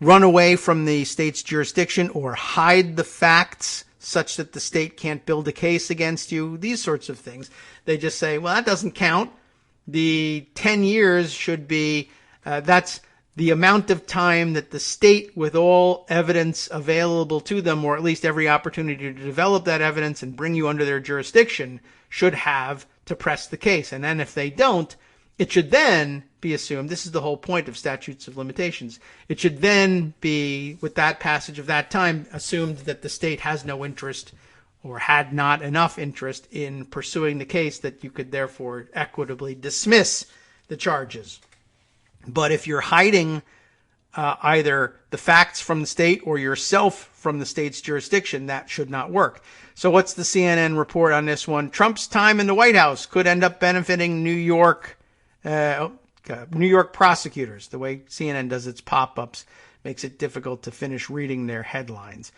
run away from the state's jurisdiction or hide the facts such that the state can't build a case against you, these sorts of things, they just say, well, that doesn't count. The 10 years should be, that's the amount of time that the state, with all evidence available to them, or at least every opportunity to develop that evidence and bring you under their jurisdiction, should have to press the case. And then if they don't, it should then be assumed, this is the whole point of statutes of limitations, it should then be, with that passage of that time, assumed that the state has no interest or had not enough interest in pursuing the case that you could therefore equitably dismiss the charges. But if you're hiding either the facts from the state or yourself from the state's jurisdiction, that should not work. So what's the CNN report on this one? Trump's time in the White House could end up benefiting New York prosecutors. The way CNN does its pop-ups makes it difficult to finish reading their headlines.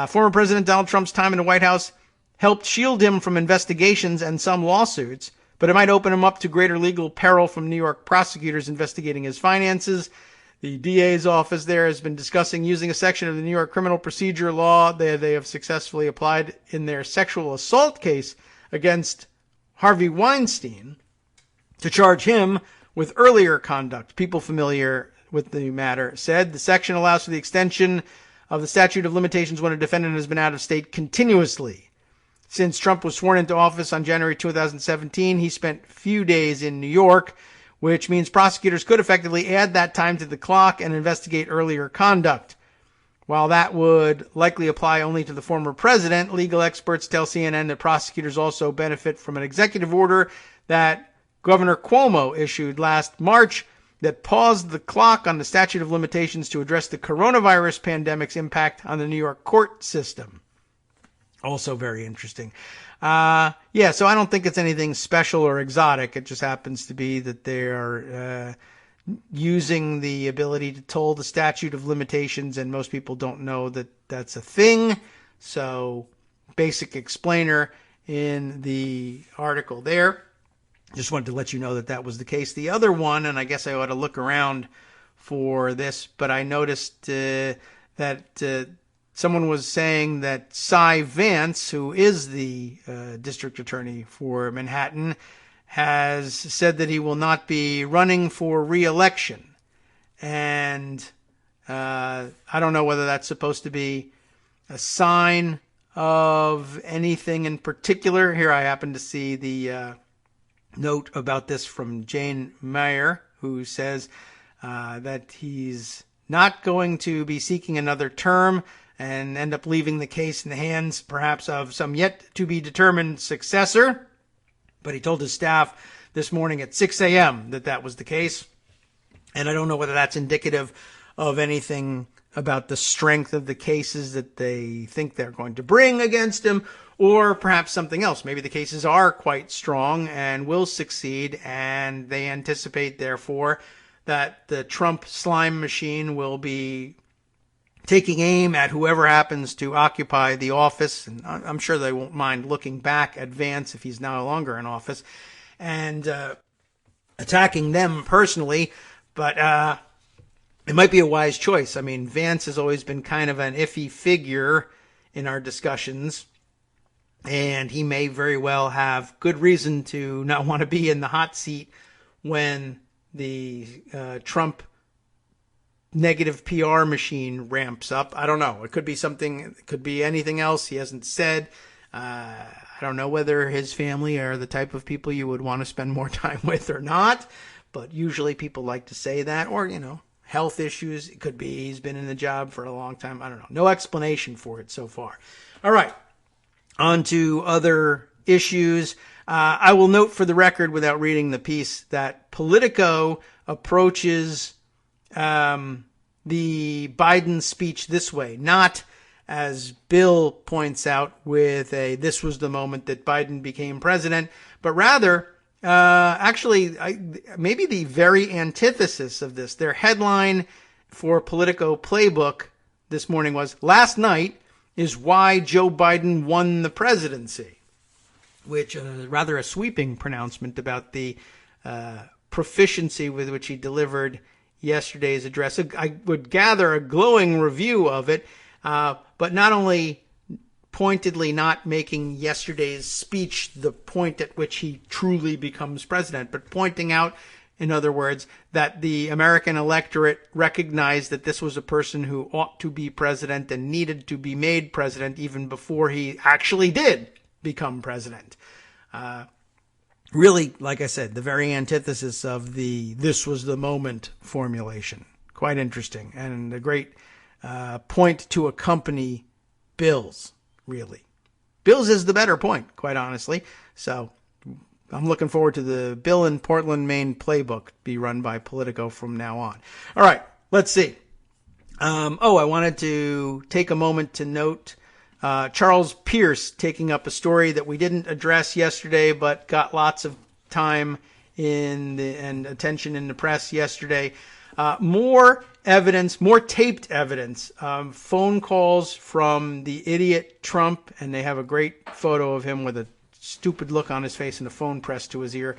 Former President Donald Trump's time in the White House helped shield him from investigations and some lawsuits, but it might open him up to greater legal peril from New York prosecutors investigating his finances. The DA's office there has been discussing using a section of the New York criminal procedure law they have successfully applied in their sexual assault case against Harvey Weinstein to charge him with earlier conduct. People familiar with the matter said the section allows for the extension of the statute of limitations when a defendant has been out of state continuously. Since Trump was sworn into office on January 2017, he spent few days in New York, which means prosecutors could effectively add that time to the clock and investigate earlier conduct. While that would likely apply only to the former president, legal experts tell CNN that prosecutors also benefit from an executive order that Governor Cuomo issued last March that paused the clock on the statute of limitations to address the coronavirus pandemic's impact on the New York court system. Also very interesting. So I don't think it's anything special or exotic. It just happens to be that they are using the ability to toll the statute of limitations, and most people don't know that that's a thing. So basic explainer in the article there. Just wanted to let you know that that was the case. The other one, and I guess I ought to look around for this, but I noticed that someone was saying that Cy Vance, who is the district attorney for Manhattan, has said that he will not be running for re-election. And I don't know whether that's supposed to be a sign of anything in particular. Here I happen to see the note about this from Jane Mayer, who says that he's not going to be seeking another term and end up leaving the case in the hands perhaps of some yet-to-be-determined successor. But he told his staff this morning at 6 a.m. that was the case. And I don't know whether that's indicative of anything about the strength of the cases that they think they're going to bring against him, or perhaps something else. Maybe the cases are quite strong and will succeed, and they anticipate, therefore, that the Trump slime machine will be taking aim at whoever happens to occupy the office. And I'm sure they won't mind looking back at Vance if he's no longer in office and attacking them personally. But it might be a wise choice. I mean, Vance has always been kind of an iffy figure in our discussions, and he may very well have good reason to not want to be in the hot seat when the Trump negative PR machine ramps up. I don't know. It could be something. It could be anything else. He hasn't said. I don't know whether his family are the type of people you would want to spend more time with or not, but usually people like to say that, or, health issues. It could be he's been in the job for a long time. I don't know. No explanation for it so far. All right. On to other issues. I will note for the record, without reading the piece, that Politico approaches the Biden speech this way, not as Bill points out with this was the moment that Biden became president, but rather maybe the very antithesis of this. Their headline for Politico Playbook this morning was, "Last night is why Joe Biden won the presidency," which is rather a sweeping pronouncement about the proficiency with which he delivered yesterday's address. I would gather a glowing review of it, but not only pointedly not making yesterday's speech the point at which he truly becomes president, but pointing out, in other words, that the American electorate recognized that this was a person who ought to be president and needed to be made president even before he actually did become president. Really, like I said, the very antithesis of the "this was the moment" formulation. Quite interesting, and a great point to accompany Bill's, really. Bill's is the better point, quite honestly. So I'm looking forward to the Bill in Portland, Maine playbook be run by Politico from now on. All right, let's see. I wanted to take a moment to note Charles Pierce taking up a story that we didn't address yesterday, but got lots of time and attention in the press yesterday. More evidence, more taped evidence, phone calls from the idiot Trump, and they have a great photo of him with a stupid look on his face and a phone pressed to his ear.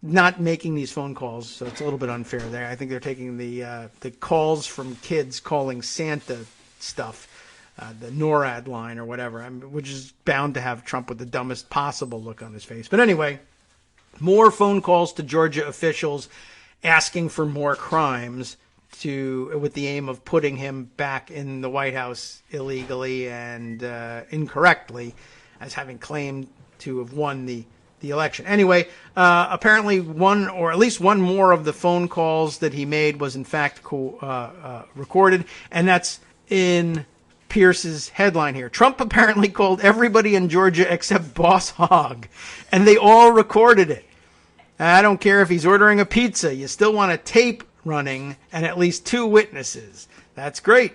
Not making these phone calls, so it's a little bit unfair there. I think they're taking the calls from kids calling Santa stuff, the NORAD line or whatever, which is bound to have Trump with the dumbest possible look on his face. But anyway, more phone calls to Georgia officials asking for more crimes with the aim of putting him back in the White House illegally and incorrectly, as having claimed to have won the election. Anyway, apparently one or at least one more of the phone calls that he made was in fact recorded, and that's in Pierce's headline here. Trump apparently called everybody in Georgia except Boss Hogg, and they all recorded it. I don't care if he's ordering a pizza. You still want a tape running and at least 2 witnesses. That's great.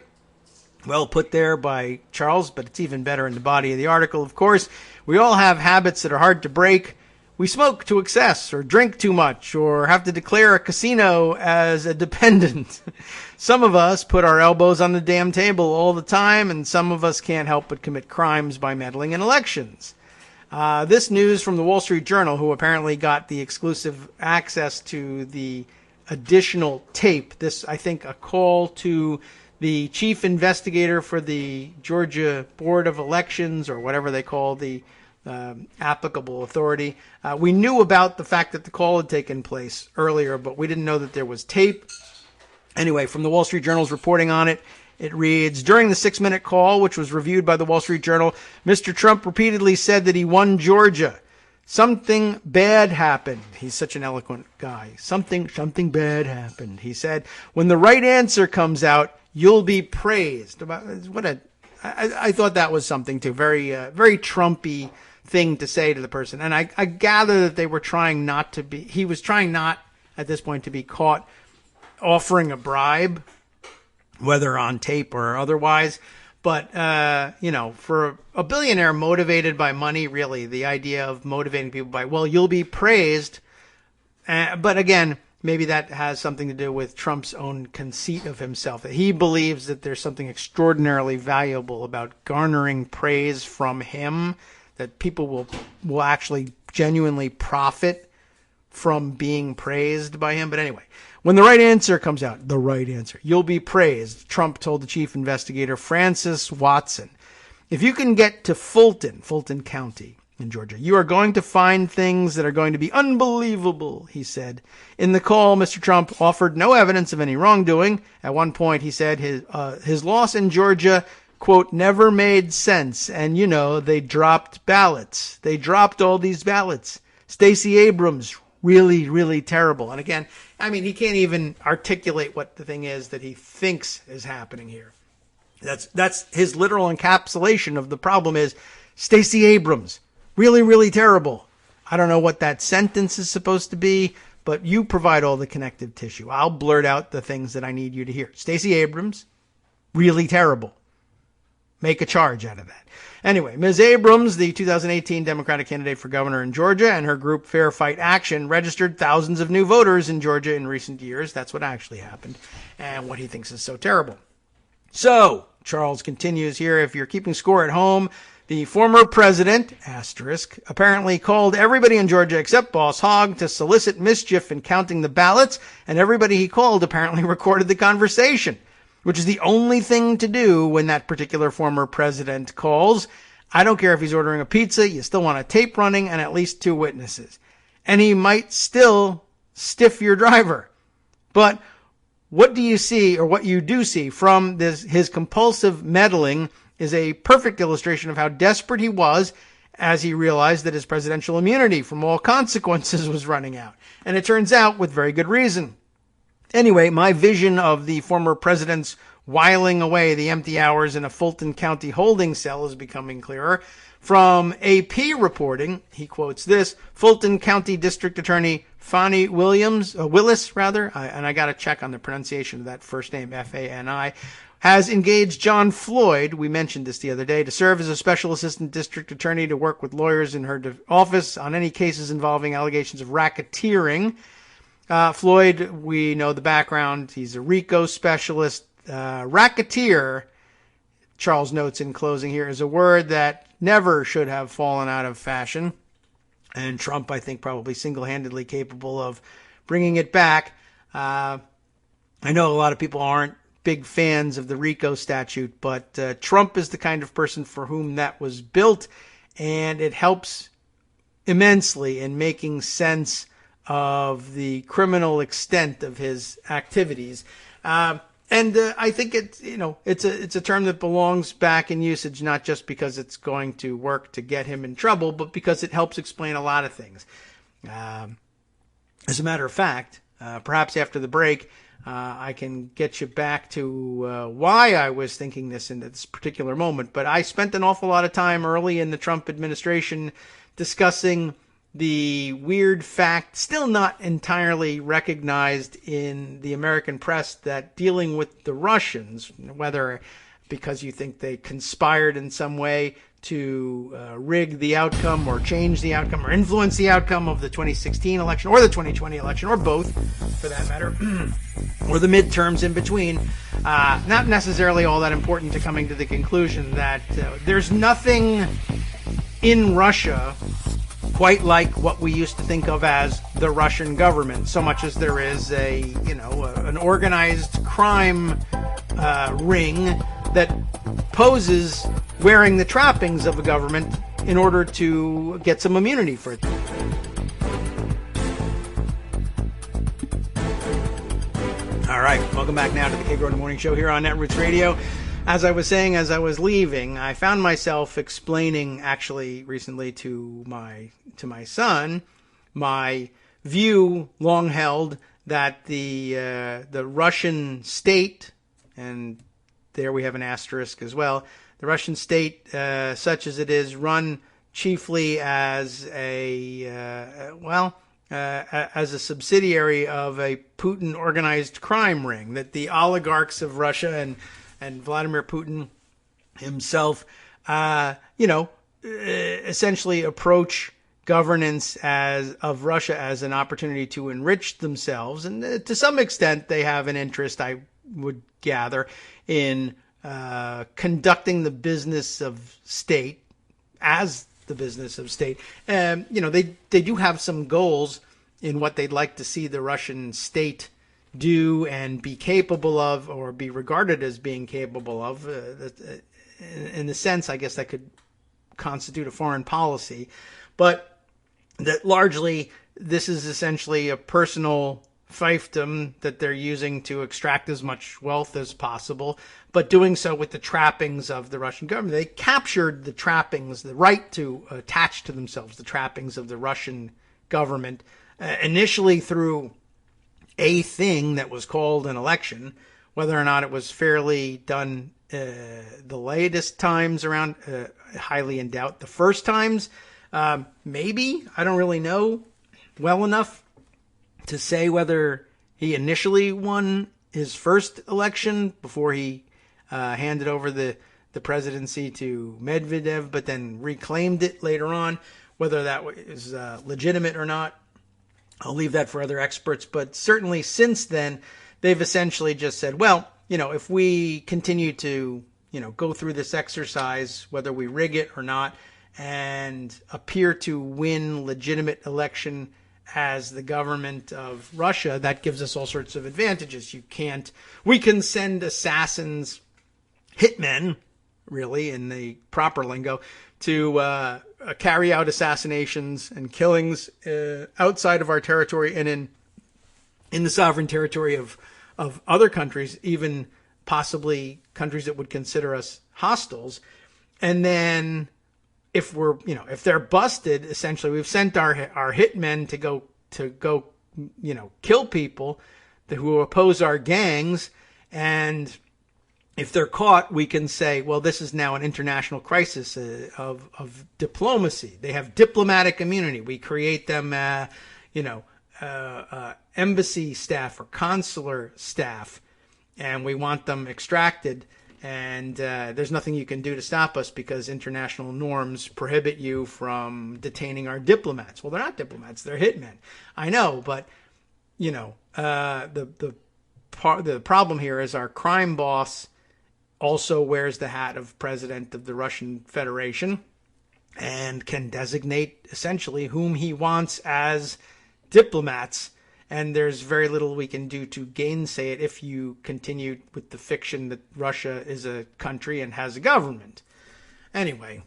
Well put there by Charles, but it's even better in the body of the article. Of course, we all have habits that are hard to break. We smoke to excess or drink too much or have to declare a casino as a dependent. Some of us put our elbows on the damn table all the time, and some of us can't help but commit crimes by meddling in elections. This news from the Wall Street Journal, who apparently got the exclusive access to the additional tape. This, I think, a call to the chief investigator for the Georgia Board of Elections, or whatever they call the applicable authority. We knew about the fact that the call had taken place earlier, but we didn't know that there was tape. Anyway, from the Wall Street Journal's reporting on it, it reads, during the 6-minute call, which was reviewed by the Wall Street Journal, Mr. Trump repeatedly said that he won Georgia. Something bad happened. He's such an eloquent guy. Something bad happened. He said, when the right answer comes out, you'll be praised. I thought that was something too. Very Trumpy thing to say to the person. And I gather that they were he was trying not at this point to be caught offering a bribe, whether on tape or otherwise. But, for a billionaire motivated by money, really, the idea of motivating people by, well, you'll be praised. But again, maybe that has something to do with Trump's own conceit of himself, that he believes that there's something extraordinarily valuable about garnering praise from him, that people will actually genuinely profit from being praised by him. But anyway, when the right answer comes out, the right answer, you'll be praised, Trump told the chief investigator, Francis Watson. If you can get to Fulton County in Georgia, you are going to find things that are going to be unbelievable, he said. In the call, Mr. Trump offered no evidence of any wrongdoing. At one point, he said his loss in Georgia, quote, never made sense. And, they dropped ballots. They dropped all these ballots. Stacey Abrams, really, really terrible. And again, he can't even articulate what the thing is that he thinks is happening here. That's his literal encapsulation of the problem is Stacey Abrams, really, really terrible. I don't know what that sentence is supposed to be, but you provide all the connective tissue. I'll blurt out the things that I need you to hear. Stacey Abrams, really terrible. Make a charge out of that. Anyway, Ms. Abrams, the 2018 Democratic candidate for governor in Georgia, and her group Fair Fight Action registered thousands of new voters in Georgia in recent years. That's what actually happened, and what he thinks is so terrible. So, Charles continues here, if you're keeping score at home, the former president, asterisk, apparently called everybody in Georgia except Boss Hogg to solicit mischief in counting the ballots, and everybody he called apparently recorded the conversation, which is the only thing to do when that particular former president calls. I don't care if he's ordering a pizza, you still want a tape running and at least 2 witnesses. And he might still stiff your driver. But what do you see, or what you do see from his compulsive meddling is a perfect illustration of how desperate he was as he realized that his presidential immunity from all consequences was running out. And it turns out with very good reason. Anyway, my vision of the former president's whiling away the empty hours in a Fulton County holding cell is becoming clearer. From AP reporting, he quotes this: Fulton County District Attorney Fani Willis, and I got to check on the pronunciation of that first name, Fani, has engaged John Floyd, we mentioned this the other day, to serve as a special assistant district attorney to work with lawyers in her office on any cases involving allegations of racketeering. Floyd, we know the background. He's a RICO specialist. Racketeer, Charles notes in closing here, is a word that never should have fallen out of fashion. And Trump, I think, probably single-handedly capable of bringing it back. I know a lot of people aren't big fans of the RICO statute, but Trump is the kind of person for whom that was built, and it helps immensely in making sense of the criminal extent of his activities. I think it's a term that belongs back in usage, not just because it's going to work to get him in trouble, but because it helps explain a lot of things. As a matter of fact, perhaps after the break, I can get you back to why I was thinking this in this particular moment. But I spent an awful lot of time early in the Trump administration discussing the weird fact, still not entirely recognized in the American press, that dealing with the Russians, whether because you think they conspired in some way to rig the outcome or change the outcome or influence the outcome of the 2016 election or the 2020 election, or both for that matter, or the midterms in between, not necessarily all that important to coming to the conclusion that there's nothing in Russia quite like what we used to think of as the Russian government, so much as there is an organized crime ring that poses wearing the trappings of a government in order to get some immunity for it. All right, welcome back now to the Kagro in the Morning Show here on Netroots Radio. As I was saying, as I was leaving, I found myself explaining, actually recently to my son, my view, long held, that the Russian state, and there we have an asterisk as well, the Russian state, such as it is, run chiefly as a subsidiary of a Putin organized crime ring, that the oligarchs of Russia and Vladimir Putin himself, essentially approach governance of Russia as an opportunity to enrich themselves. And to some extent, they have an interest, I would gather, in conducting the business of state as the business of state. They do have some goals in what they'd like to see the Russian state do and be capable of, or be regarded as being capable of. In the sense, I guess that could constitute a foreign policy, but that largely this is essentially a personal fiefdom that they're using to extract as much wealth as possible, but doing so with the trappings of the Russian government. They captured the trappings, the right to attach to themselves the trappings of the Russian government, initially through a thing that was called an election. Whether or not it was fairly done the latest times around, highly in doubt. The first times, maybe. I don't really know well enough to say whether he initially won his first election before he handed over the presidency to Medvedev, but then reclaimed it later on. Whether that was legitimate or not, I'll leave that for other experts. But certainly since then, they've essentially just said, well, if we continue to, go through this exercise, whether we rig it or not, and appear to win legitimate election as the government of Russia, that gives us all sorts of advantages. We can send assassins, hitmen, really, in the proper lingo, to carry out assassinations and killings outside of our territory and in the sovereign territory of other countries, even possibly countries that would consider us hostiles. And then if they're busted, essentially we've sent our hitmen to go kill people who oppose our gangs, and if they're caught, we can say, well, this is now an international crisis of diplomacy. They have diplomatic immunity. We create them, embassy staff or consular staff, and we want them extracted. And there's nothing you can do to stop us because international norms prohibit you from detaining our diplomats. Well, they're not diplomats; they're hitmen. I know, but the problem here is our crime boss also wears the hat of president of the Russian Federation and can designate essentially whom he wants as diplomats. And there's very little we can do to gainsay it if you continue with the fiction that Russia is a country and has a government. Anyway,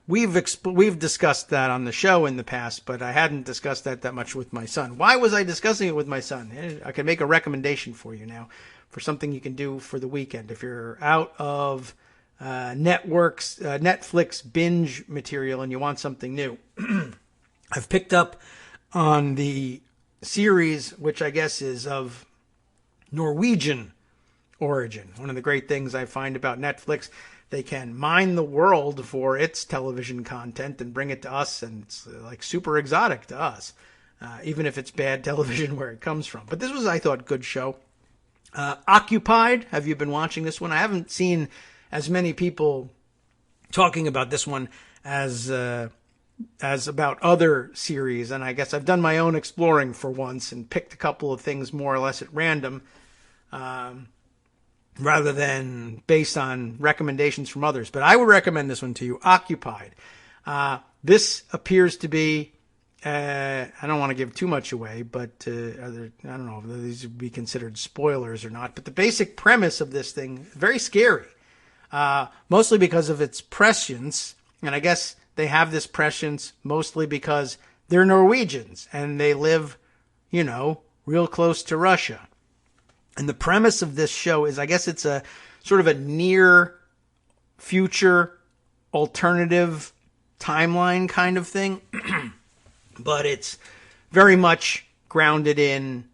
we've discussed that on the show in the past, but I hadn't discussed that much with my son. Why was I discussing it with my son? I can make a recommendation for you now for something you can do for the weekend. If you're out of Netflix binge material and you want something new, I've picked up on the series, which I guess is of Norwegian origin. One of the great things I find about Netflix, they can mine the world for its television content and bring it to us, and it's like super exotic to us, even if it's bad television where it comes from. But this was, I thought, good show. Occupied, have you been watching this one? I haven't seen as many people talking about this one as about other series, and I guess I've done my own exploring for once and picked a couple of things more or less at random, rather than based on recommendations from others. But I would recommend this one to you, Occupied. This appears to be, I don't want to give too much away, but I don't know if these would be considered spoilers or not, but the basic premise of this thing, very scary, mostly because of its prescience, and I guess they have this prescience mostly because they're Norwegians and they live, real close to Russia. And the premise of this show is, I guess it's a sort of a near future alternative timeline kind of thing, but it's very much grounded in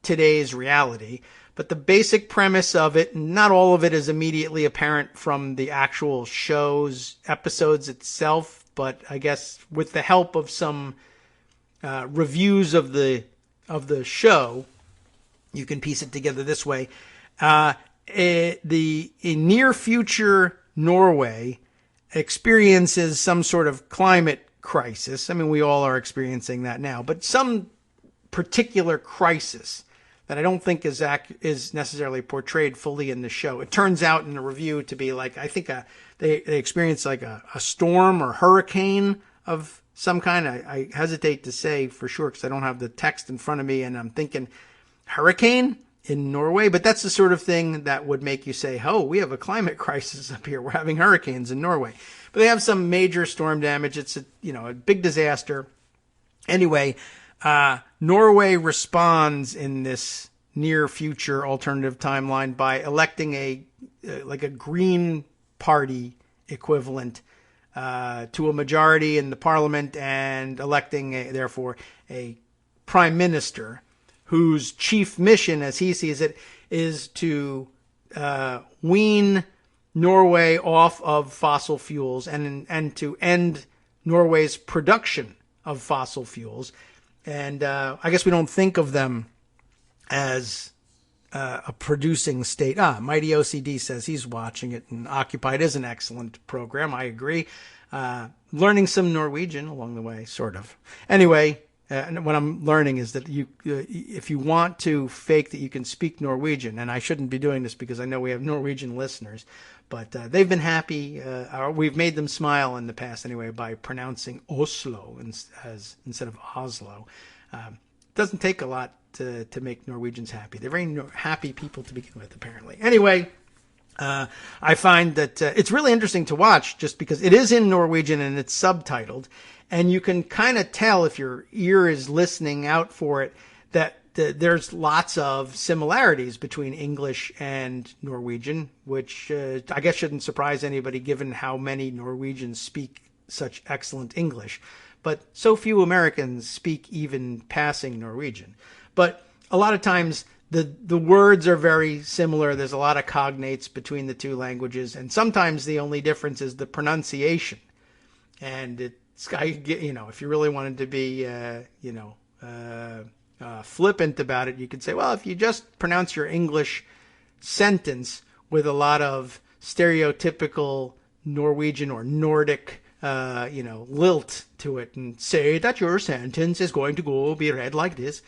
today's reality. But the basic premise of it, not all of it is immediately apparent from the actual show's episodes itself, but I guess with the help of some reviews of the show, you can piece it together this way. In near future Norway experiences some sort of climate crisis. I mean, we all are experiencing that now, but some particular crisis that I don't think is necessarily portrayed fully in the show. It turns out in the review to be like, I think they experience like a storm or hurricane of some kind. I hesitate to say for sure because I don't have the text in front of me, and I'm thinking hurricane in Norway, but that's the sort of thing that would make you say, oh, we have a climate crisis up here. We're having hurricanes in Norway. But they have some major storm damage. It's a big disaster. Anyway, Norway responds in this near future alternative timeline by electing a Green Party equivalent to a majority in the parliament and electing therefore a prime minister whose chief mission, as he sees it, is to wean Norway off of fossil fuels and to end Norway's production of fossil fuels. And I guess we don't think of them as a producing state. Mighty OCD says he's watching it, and Occupied is an excellent program. I agree. Learning some Norwegian along the way, sort of. Anyway, what I'm learning is that if you want to fake that you can speak Norwegian, and I shouldn't be doing this because I know we have Norwegian listeners, but they've been happy. We've made them smile in the past anyway by pronouncing Oslo instead of Oslo. It doesn't take a lot to make Norwegians happy. They're very happy people to begin with, apparently. Anyway, I find that it's really interesting to watch just because it is in Norwegian and it's subtitled. And you can kind of tell if your ear is listening out for it that there's lots of similarities between English and Norwegian, which I guess shouldn't surprise anybody given how many Norwegians speak such excellent English. But so few Americans speak even passing Norwegian. But a lot of times the words are very similar. There's a lot of cognates between the two languages, and sometimes the only difference is the pronunciation. And it's, if you really wanted to be, flippant about it, you could say, well, if you just pronounce your English sentence with a lot of stereotypical Norwegian or Nordic, lilt to it, and say that your sentence is going to be read like this,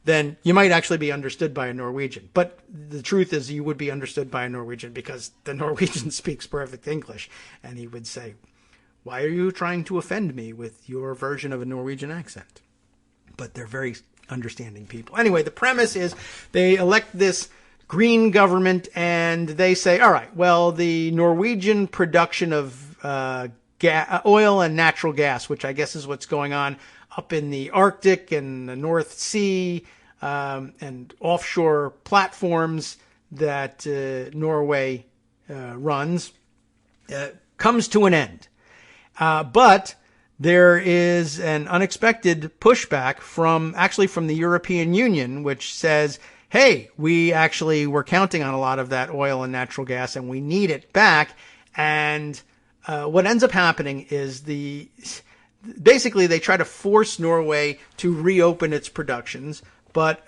then you might actually be understood by a Norwegian. But the truth is you would be understood by a Norwegian because the Norwegian speaks perfect English. And he would say, why are you trying to offend me with your version of a Norwegian accent? But they're very understanding people. Anyway, the premise is they elect this green government and they say, all right, well, the Norwegian production of oil and natural gas, which I guess is what's going on up in the Arctic and the North Sea, and offshore platforms that Norway runs, comes to an end. But there is an unexpected pushback from the European Union, which says, hey, we actually were counting on a lot of that oil and natural gas and we need it back. And what ends up happening is basically they try to force Norway to reopen its productions, but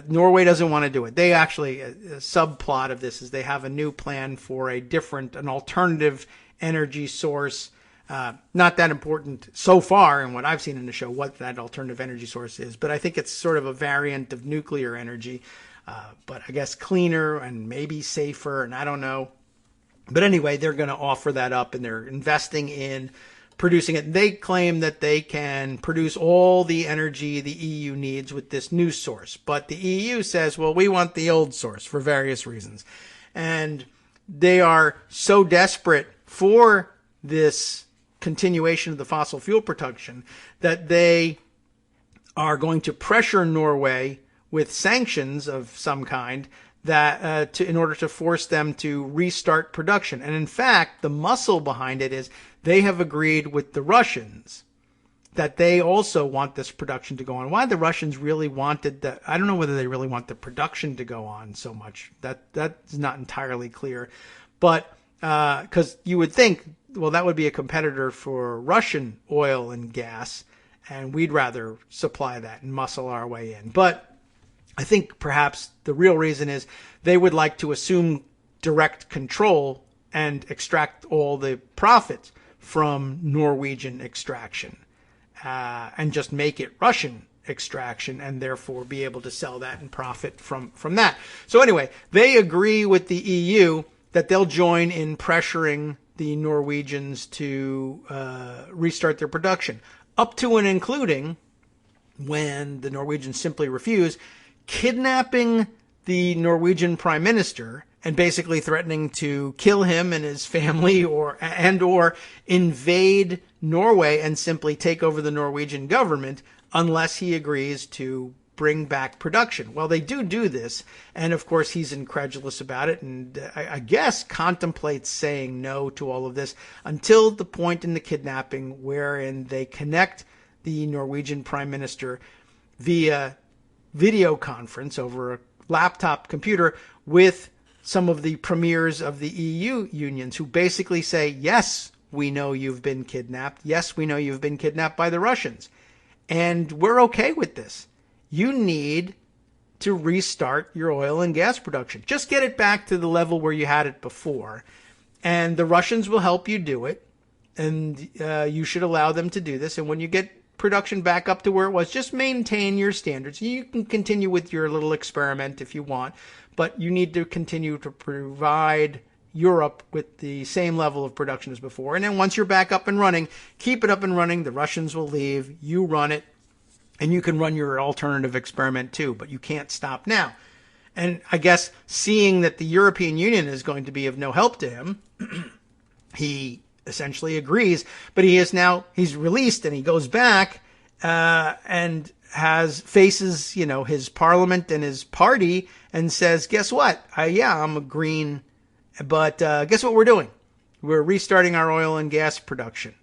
Norway doesn't want to do it. They actually, a subplot of this is they have a new plan for an alternative energy source. Not that important so far in what I've seen in the show, what that alternative energy source is, but I think it's sort of a variant of nuclear energy, but I guess cleaner and maybe safer, and I don't know. But anyway, they're going to offer that up and they're investing in producing it. They claim that they can produce all the energy the EU needs with this new source. But the EU says, well, we want the old source for various reasons. And they are so desperate for this continuation of the fossil fuel production that they are going to pressure Norway with sanctions of some kind that in order to force them to restart production. And in fact, the muscle behind it is they have agreed with the Russians that they also want this production to go on. Why the Russians really wanted I don't know whether they really want the production to go on so much. That's not entirely clear. But because you would think, well, that would be a competitor for Russian oil and gas, and we'd rather supply that and muscle our way in. But I think perhaps the real reason is they would like to assume direct control and extract all the profits from Norwegian extraction and just make it Russian extraction and therefore be able to sell that and profit from that. So anyway, they agree with the EU that they'll join in pressuring the Norwegians to restart their production, up to and including, when the Norwegians simply refuse, kidnapping the Norwegian prime minister and basically threatening to kill him and his family or invade Norway and simply take over the Norwegian government unless he agrees to bring back production. Well, they do this, and of course he's incredulous about it, and I guess contemplates saying no to all of this until the point in the kidnapping wherein they connect the Norwegian prime minister via video conference over a laptop computer with some of the premiers of the EU unions who basically say, yes, we know you've been kidnapped. Yes, we know you've been kidnapped by the Russians. And we're okay with this. You need to restart your oil and gas production. Just get it back to the level where you had it before. And the Russians will help you do it. And you should allow them to do this. And when you get production back up to where it was, just maintain your standards. You can continue with your little experiment if you want, but you need to continue to provide Europe with the same level of production as before. And then once you're back up and running, keep it up and running. The Russians will leave. You run it. And you can run your alternative experiment too, but you can't stop now. And I guess seeing that the European Union is going to be of no help to him, he essentially agrees, but he's released and he goes back and faces his parliament and his party and says, guess what? I'm a green, but guess what we're doing? We're restarting our oil and gas production.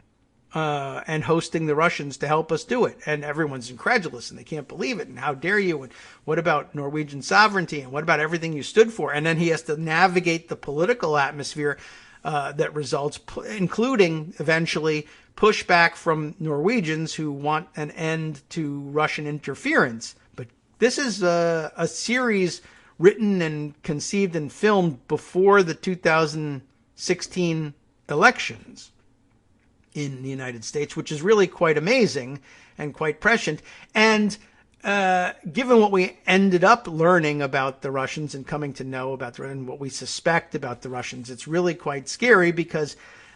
and hosting the Russians to help us do it. And everyone's incredulous and they can't believe it. And how dare you? And what about Norwegian sovereignty? And what about everything you stood for? And then he has to navigate the political atmosphere that results, including eventually pushback from Norwegians who want an end to Russian interference. But this is a series written and conceived and filmed before the 2016 elections in the United States, which is really quite amazing and quite prescient. And given what we ended up learning about the Russians and coming to know about and what we suspect about the Russians, it's really quite scary because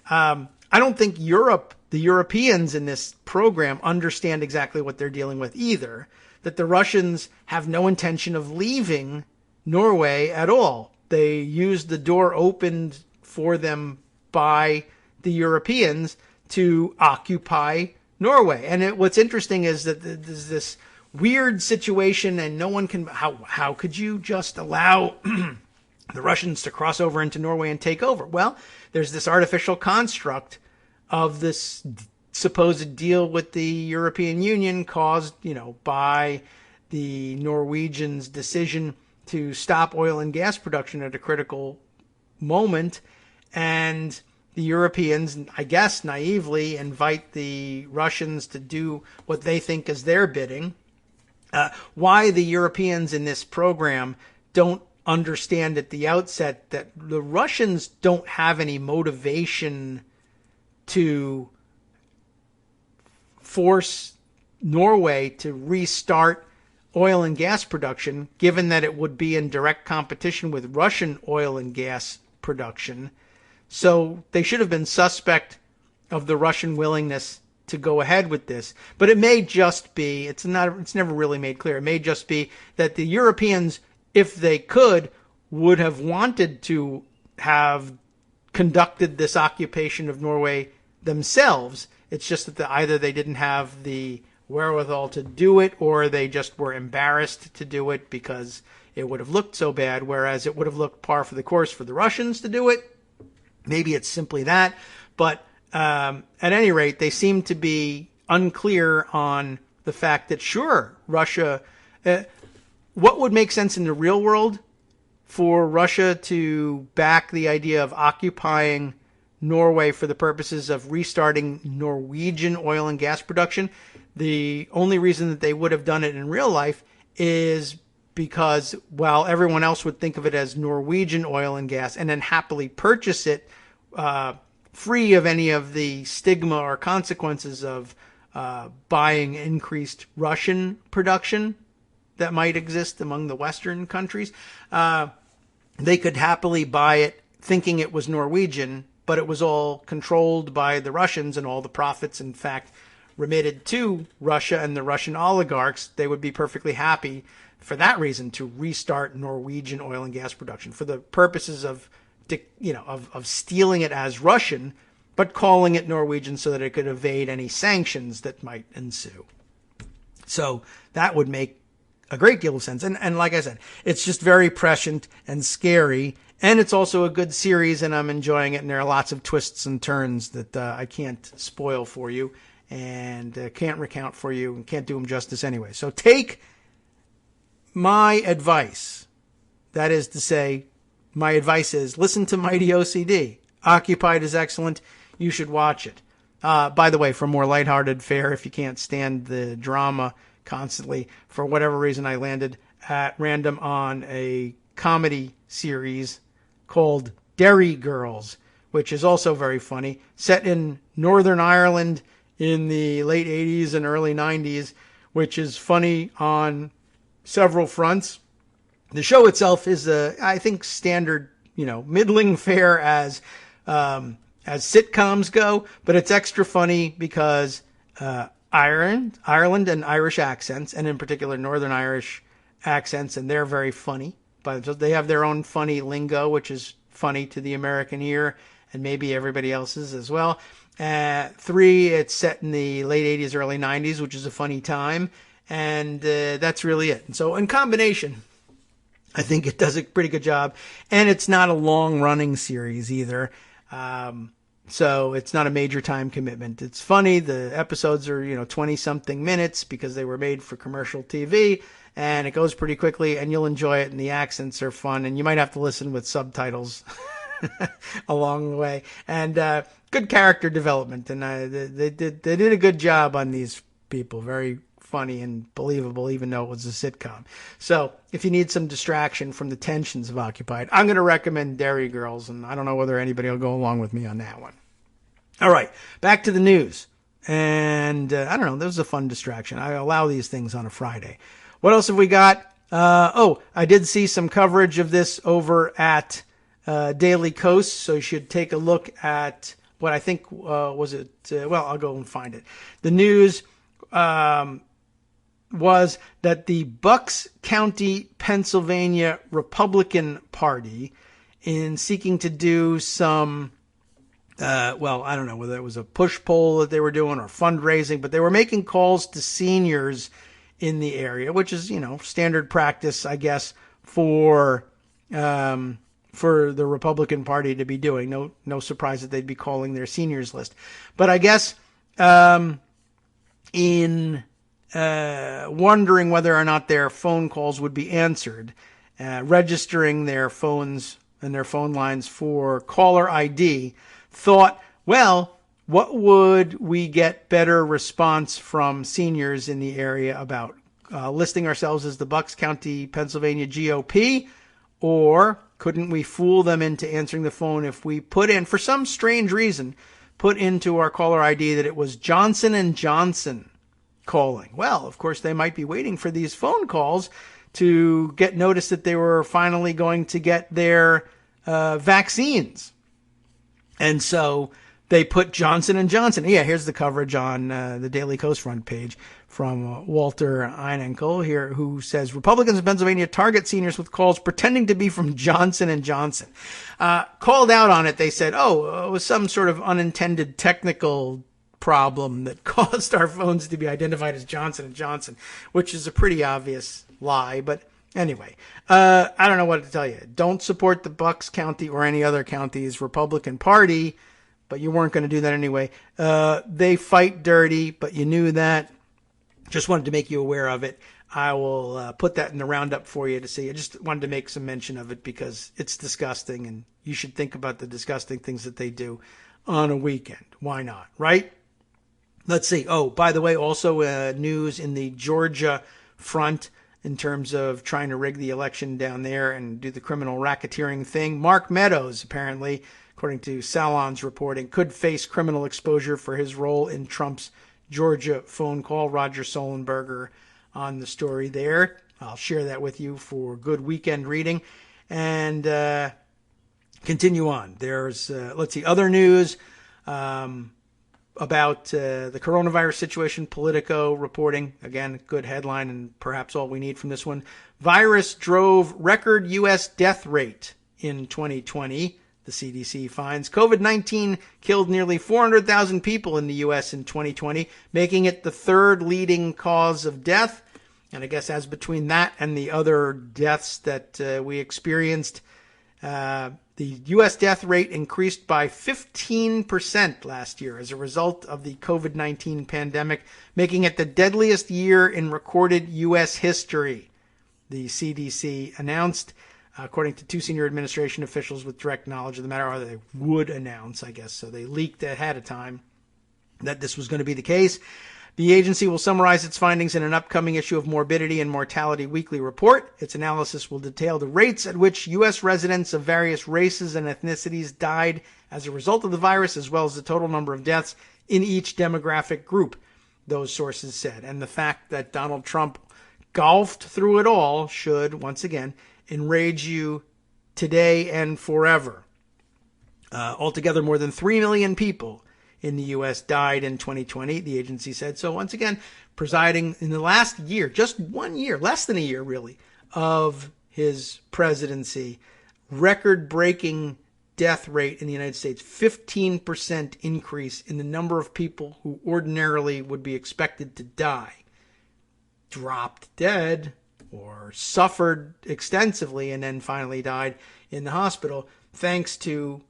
I don't think the Europeans in this program understand exactly what they're dealing with either, that the Russians have no intention of leaving Norway at all. They used the door opened for them by the Europeans to occupy Norway. And what's interesting is that there's this weird situation and no one can, how could you just allow the Russians to cross over into Norway and take over? Well, there's this artificial construct of this supposed deal with the European Union caused, by the Norwegians' decision to stop oil and gas production at a critical moment. And the Europeans, I guess naively, invite the Russians to do what they think is their bidding. Why the Europeans in this program don't understand at the outset that the Russians don't have any motivation to force Norway to restart oil and gas production, given that it would be in direct competition with Russian oil and gas production. So they should have been suspect of the Russian willingness to go ahead with this. But it may just be, it's never really made clear. It may just be that the Europeans, if they could, would have wanted to have conducted this occupation of Norway themselves. It's just that either they didn't have the wherewithal to do it, or they just were embarrassed to do it because it would have looked so bad, whereas it would have looked par for the course for the Russians to do it. Maybe it's simply that. But at any rate, they seem to be unclear on the fact that, sure, Russia, what would make sense in the real world for Russia to back the idea of occupying Norway for the purposes of restarting Norwegian oil and gas production? The only reason that they would have done it in real life is because while everyone else would think of it as Norwegian oil and gas and then happily purchase it free of any of the stigma or consequences of buying increased Russian production that might exist among the Western countries, they could happily buy it thinking it was Norwegian, but it was all controlled by the Russians, and all the profits, in fact, remitted to Russia and the Russian oligarchs. They would be perfectly happy for that reason to restart Norwegian oil and gas production for the purposes of stealing it as Russian, but calling it Norwegian so that it could evade any sanctions that might ensue. So that would make a great deal of sense. And like I said, it's just very prescient and scary. And it's also a good series, and I'm enjoying it. And there are lots of twists and turns that I can't spoil for you and can't recount for you and can't do them justice anyway. So take my advice. That is to say, my advice is listen to Mighty OCD. Occupied is excellent. You should watch it. By the way, for more lighthearted fare, if you can't stand the drama constantly, for whatever reason, I landed at random on a comedy series called Derry Girls, which is also very funny, set in Northern Ireland in the late 80s and early 90s, which is funny on several fronts. The show itself is, I think, standard, middling fare as sitcoms go, but it's extra funny because Ireland and Irish accents, and in particular Northern Irish accents, and they're very funny. But they have their own funny lingo, which is funny to the American ear, and maybe everybody else's as well. 3, it's set in the late 80s, early 90s, which is a funny time, and that's really it. And so in combination, I think it does a pretty good job, and it's not a long-running series either. So it's not a major time commitment. It's funny. The episodes are, 20 something minutes because they were made for commercial TV, and it goes pretty quickly, and you'll enjoy it. And the accents are fun, and you might have to listen with subtitles along the way, and good character development. And they did a good job on these people. Very funny and believable, even though it was a sitcom. So if you need some distraction from the tensions of Occupied, I'm going to recommend Dairy Girls, and I don't know whether anybody will go along with me on that one. All right, back to the news. And I don't know, that was a fun distraction. I allow these things on a Friday. What else have we got? I did see some coverage of this over at Daily Kos, so you should take a look at what I think was it. I'll go and find it. The news was that the Bucks County, Pennsylvania Republican Party, in seeking to do some, I don't know whether it was a push poll that they were doing or fundraising, but they were making calls to seniors in the area, which is, standard practice, I guess, for the Republican Party to be doing. No surprise that they'd be calling their seniors list. But I guess in wondering whether or not their phone calls would be answered, registering their phones and their phone lines for caller ID, thought, well, what would we get better response from seniors in the area about listing ourselves as the Bucks County, Pennsylvania GOP? Or couldn't we fool them into answering the phone if we put in, for some strange reason, put into our caller ID that it was Johnson & Johnson calling? Well, of course, they might be waiting for these phone calls to get notice that they were finally going to get their vaccines. And so they put Johnson & Johnson. Yeah, here's the coverage on the Daily Kos front page from Walter Einenkel here, who says Republicans in Pennsylvania target seniors with calls pretending to be from Johnson & Johnson. Called out on it, they said, it was some sort of unintended technical problem that caused our phones to be identified as Johnson & Johnson, which is a pretty obvious lie. But anyway, I don't know what to tell you. Don't support the Bucks County or any other county's Republican Party, but you weren't going to do that anyway. They fight dirty, but you knew that. Just wanted to make you aware of it. I will put that in the roundup for you to see. I just wanted to make some mention of it because it's disgusting, and you should think about the disgusting things that they do on a weekend. Why not, right? Let's see. Oh, by the way, also news in the Georgia front in terms of trying to rig the election down there and do the criminal racketeering thing. Mark Meadows, apparently, according to Salon's reporting, could face criminal exposure for his role in Trump's Georgia phone call. Roger Solenberger on the story there. I'll share that with you for good weekend reading. And continue on. There's, other news about the coronavirus situation. Politico reporting, again, good headline and perhaps all we need from this one. Virus drove record U.S. death rate in 2020. The CDC finds COVID-19 killed nearly 400,000 people in the U.S. in 2020, making it the third leading cause of death. And I guess as between that and the other deaths that we experienced, the U.S. death rate increased by 15% last year as a result of the COVID-19 pandemic, making it the deadliest year in recorded U.S. history, the CDC announced. According to two senior administration officials with direct knowledge of the matter, or they would announce, I guess, so they leaked ahead of time that this was going to be the case. The agency will summarize its findings in an upcoming issue of Morbidity and Mortality Weekly Report. Its analysis will detail the rates at which U.S. residents of various races and ethnicities died as a result of the virus, as well as the total number of deaths in each demographic group, those sources said. And the fact that Donald Trump golfed through it all should, once again, enrage you today and forever. Altogether, more than 3 million people in the U.S. died in 2020, the agency said. So once again, presiding in the last year, just 1 year, less than a year really, of his presidency, record-breaking death rate in the United States, 15% increase in the number of people who ordinarily would be expected to die, dropped dead, or suffered extensively and then finally died in the hospital, thanks to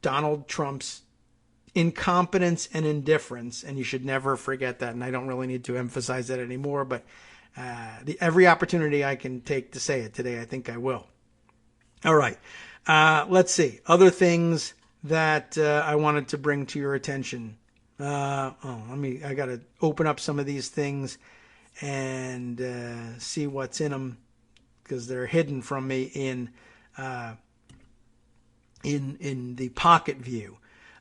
Donald Trump's incompetence and indifference, and you should never forget that. And I don't really need to emphasize that anymore, but every opportunity I can take to say it today, I think I will. All right. Let's see. Other things that I wanted to bring to your attention. I got to open up some of these things and see what's in them, because they're hidden from me in the pocket view.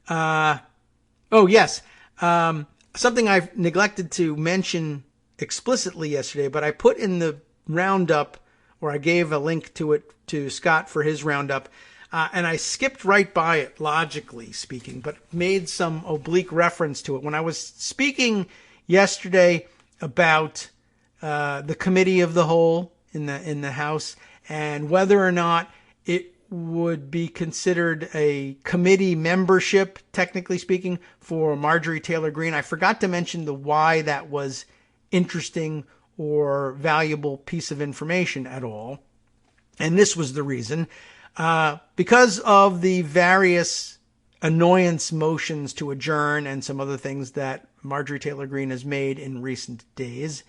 Yes. Something I've neglected to mention explicitly yesterday, but I put in the roundup, or I gave a link to it to Scott for his roundup, and I skipped right by it, logically speaking, but made some oblique reference to it. When I was speaking yesterday about the committee of the whole in the House, and whether or not it would be considered a committee membership, technically speaking, for Marjorie Taylor Greene, I forgot to mention the why that was interesting or valuable piece of information at all. And this was the reason. Because of the various annoyance motions to adjourn and some other things that Marjorie Taylor Greene has made in recent days,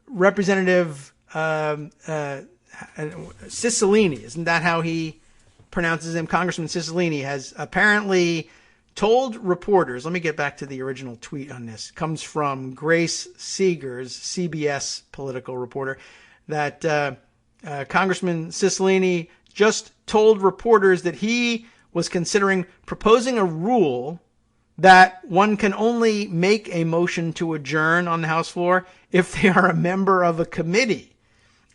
Representative Cicilline, isn't that how he pronounces him? Congressman Cicilline has apparently told reporters, let me get back to the original tweet on this. It comes from Grace Seegers, CBS political reporter, that Congressman Cicilline just told reporters that he was considering proposing a rule that one can only make a motion to adjourn on the House floor if they are a member of a committee.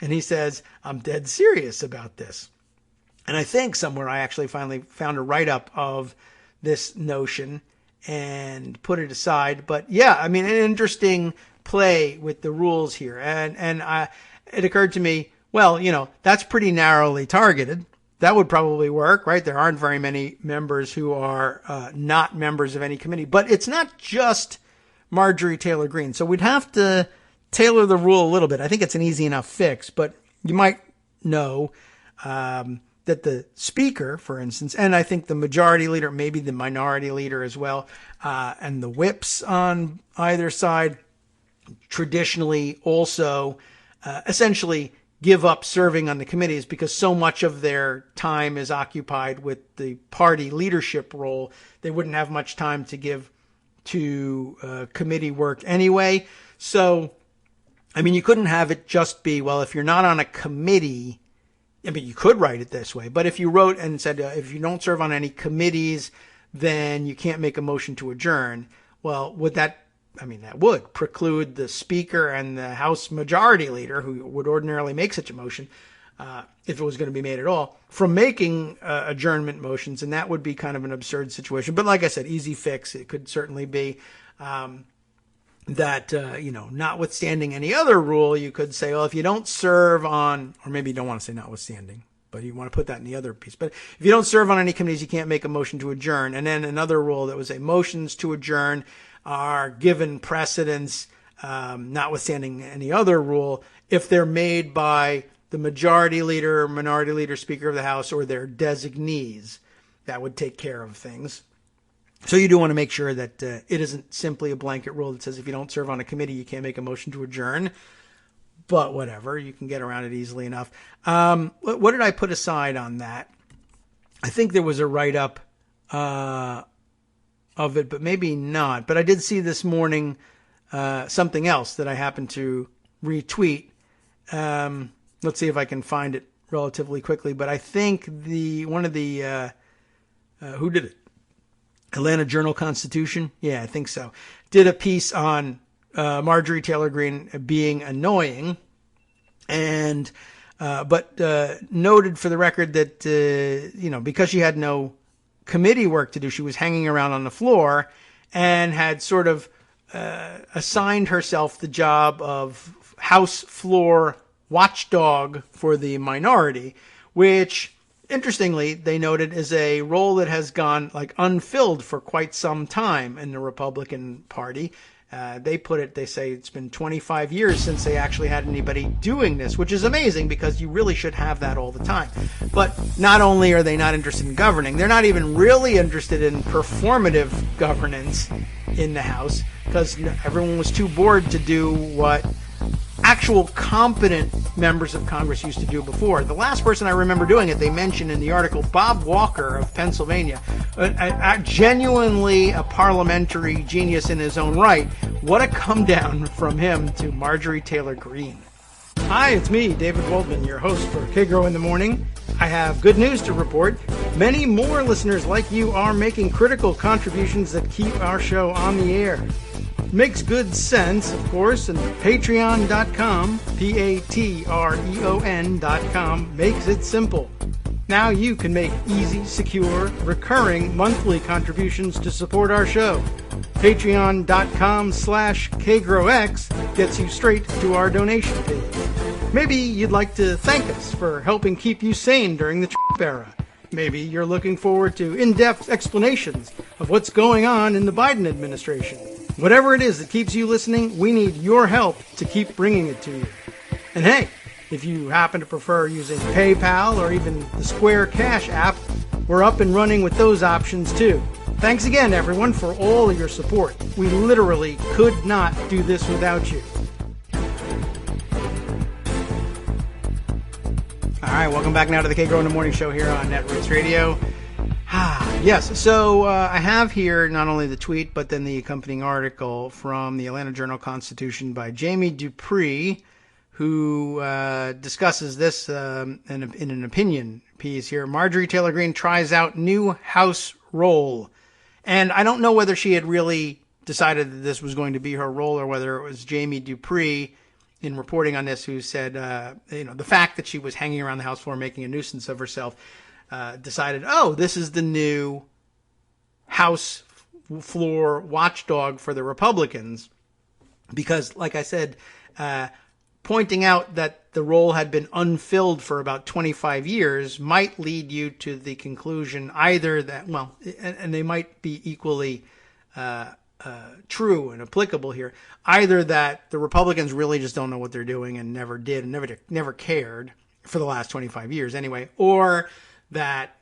And he says, I'm dead serious about this. And I think somewhere I actually finally found a write-up of this notion and put it aside. But yeah, I mean, an interesting play with the rules here. And it occurred to me, well, that's pretty narrowly targeted. That would probably work, right? There aren't very many members who are not members of any committee. But it's not just Marjorie Taylor Greene. So we'd have to tailor the rule a little bit. I think it's an easy enough fix, but you might know that the speaker, for instance, and I think the majority leader, maybe the minority leader as well, and the whips on either side traditionally also essentially give up serving on the committees because so much of their time is occupied with the party leadership role. They wouldn't have much time to give to committee work anyway. So, I mean, you couldn't have it just be, well, if you're not on a committee, I mean, you could write it this way, but if you wrote and said, if you don't serve on any committees, then you can't make a motion to adjourn. Well, that would preclude the speaker and the House majority leader, who would ordinarily make such a motion, if it was going to be made at all, from making adjournment motions. And that would be kind of an absurd situation. But like I said, easy fix. It could certainly be that, notwithstanding any other rule, you could say, well, if you don't serve on, or maybe you don't want to say notwithstanding, but you want to put that in the other piece. But if you don't serve on any committees, you can't make a motion to adjourn. And then another rule that would say motions to adjourn are given precedence, notwithstanding any other rule, if they're made by the majority leader, minority leader, Speaker of the House, or their designees. That would take care of things. So you do want to make sure that it isn't simply a blanket rule that says if you don't serve on a committee, you can't make a motion to adjourn. But whatever, you can get around it easily enough. What did I put aside on that? I think there was a write-up of it, but maybe not. But I did see this morning something else that I happened to retweet. Let's see if I can find it relatively quickly. But I think one of the who did it? Atlanta Journal-Constitution? Yeah, I think so. Did a piece on Marjorie Taylor Greene being annoying, and but noted for the record that because she had no committee work to do, she was hanging around on the floor and had sort of assigned herself the job of House floor watchdog for the minority, which, interestingly, they noted is a role that has gone unfilled for quite some time in the Republican Party. They say it's been 25 years since they actually had anybody doing this, which is amazing because you really should have that all the time. But not only are they not interested in governing, they're not even really interested in performative governance in the House because everyone was too bored to do what actual competent members of Congress used to do before. The last person I remember doing it, they mentioned in the article, Bob Walker of Pennsylvania, genuinely a parliamentary genius in his own right. What a come down from him to Marjorie Taylor Greene. Hi, it's me, David Waldman, your host for Kagro in the Morning. I have good news to report. Many more listeners like you are making critical contributions that keep our show on the air. Makes good sense, of course, and patreon.com, patreon.com, makes it simple. Now you can make easy, secure, recurring monthly contributions to support our show. Patreon.com/KagroX gets you straight to our donation page. Maybe you'd like to thank us for helping keep you sane during the Trump era. Maybe you're looking forward to in-depth explanations of what's going on in the Biden administration. Whatever it is that keeps you listening, we need your help to keep bringing it to you. And hey, if you happen to prefer using PayPal or even the Square Cash app, we're up and running with those options too. Thanks again, everyone, for all of your support. We literally could not do this without you. All right, welcome back now to the Kagro in the Morning Show here on Netroots Radio. Yes, so I have here not only the tweet, but then the accompanying article from the Atlanta Journal-Constitution by Jamie Dupree, who discusses this in an opinion piece here. Marjorie Taylor Greene tries out new House role. And I don't know whether she had really decided that this was going to be her role or whether it was Jamie Dupree in reporting on this who said, the fact that she was hanging around the House floor making a nuisance of herself, decided, this is the new House floor watchdog for the Republicans. Because, like I said, pointing out that the role had been unfilled for about 25 years might lead you to the conclusion either that, and they might be equally true and applicable here, either that the Republicans really just don't know what they're doing and never did and never cared for the last 25 years anyway, or that,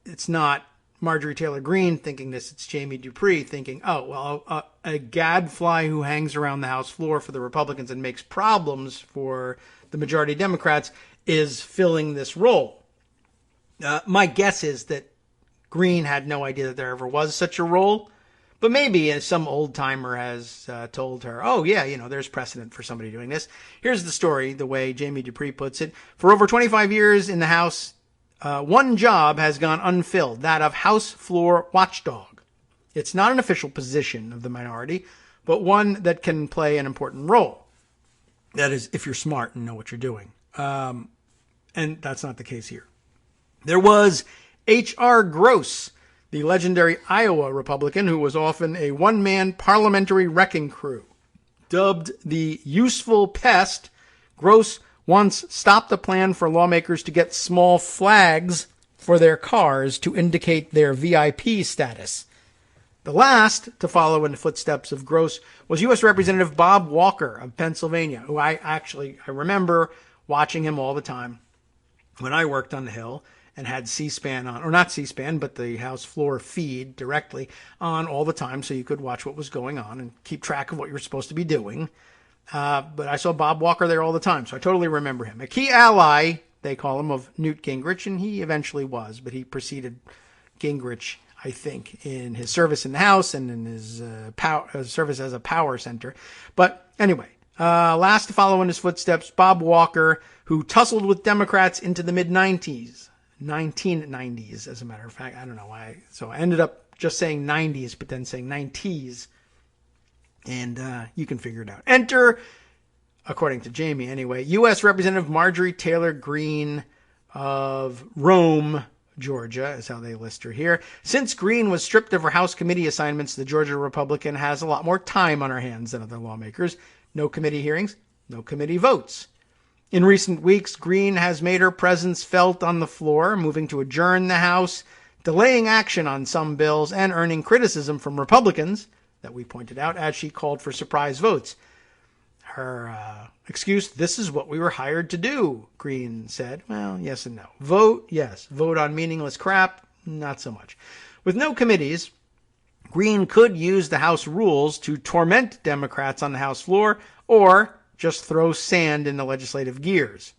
it's not Marjorie Taylor Greene thinking this, it's Jamie Dupree thinking, a gadfly who hangs around the House floor for the Republicans and makes problems for the majority Democrats is filling this role. My guess is that Greene had no idea that there ever was such a role, but maybe some old timer has told her, there's precedent for somebody doing this. Here's the story, the way Jamie Dupree puts it. For over 25 years in the House, one job has gone unfilled, that of House floor watchdog. It's not an official position of the minority, but one that can play an important role. That is, if you're smart and know what you're doing. And that's not the case here. There was H.R. Gross, the legendary Iowa Republican who was often a one-man parliamentary wrecking crew. Dubbed the useful pest, Gross once stopped a plan for lawmakers to get small flags for their cars to indicate their VIP status. The last to follow in the footsteps of Gross was U.S. Representative Bob Walker of Pennsylvania, who I remember watching him all the time when I worked on the Hill and had C-SPAN on, or not C-SPAN, but the House floor feed directly on all the time so you could watch what was going on and keep track of what you were supposed to be doing. But I saw Bob Walker there all the time, so I totally remember him. A key ally, they call him, of Newt Gingrich, and he eventually was, but he preceded Gingrich, I think, in his service in the House and in his service as a power center. But anyway, last to follow in his footsteps, Bob Walker, who tussled with Democrats into the mid-90s. 1990s, as a matter of fact. I don't know why. So I ended up just saying 90s, but then saying 90s. And you can figure it out. Enter, according to Jamie anyway, U.S. Representative Marjorie Taylor Greene of Rome, Georgia, is how they list her here. Since Greene was stripped of her House committee assignments, the Georgia Republican has a lot more time on her hands than other lawmakers. No committee hearings, no committee votes. In recent weeks, Greene has made her presence felt on the floor, moving to adjourn the House, delaying action on some bills, and earning criticism from Republicans, that we pointed out as she called for surprise votes. Her excuse, this is what we were hired to do, Green said. Well, yes and no. Vote, yes. Vote on meaningless crap, not so much. With no committees, Green could use the House rules to torment Democrats on the House floor or just throw sand in the legislative gears.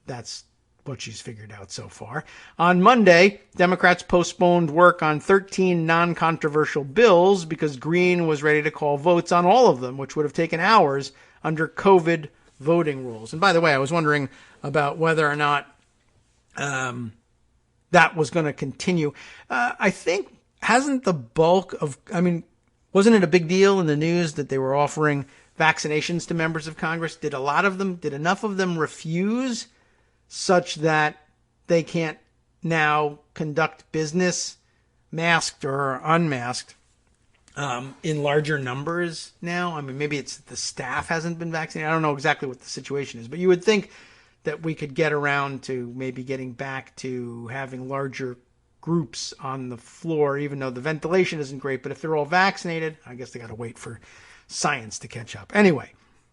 That's what she's figured out so far. On Monday, Democrats postponed work on 13 non-controversial bills because Green was ready to call votes on all of them, which would have taken hours under COVID voting rules. And by the way, I was wondering about whether or not that was going to continue. I think, hasn't the bulk of, wasn't it a big deal in the news that they were offering vaccinations to members of Congress? Did enough of them refuse such that they can't now conduct business masked or unmasked in larger numbers now? Maybe it's the staff hasn't been vaccinated. I don't know exactly what the situation is, but you would think that we could get around to maybe getting back to having larger groups on the floor, even though the ventilation isn't great. But if they're all vaccinated, I guess they got to wait for science to catch up. Anyway,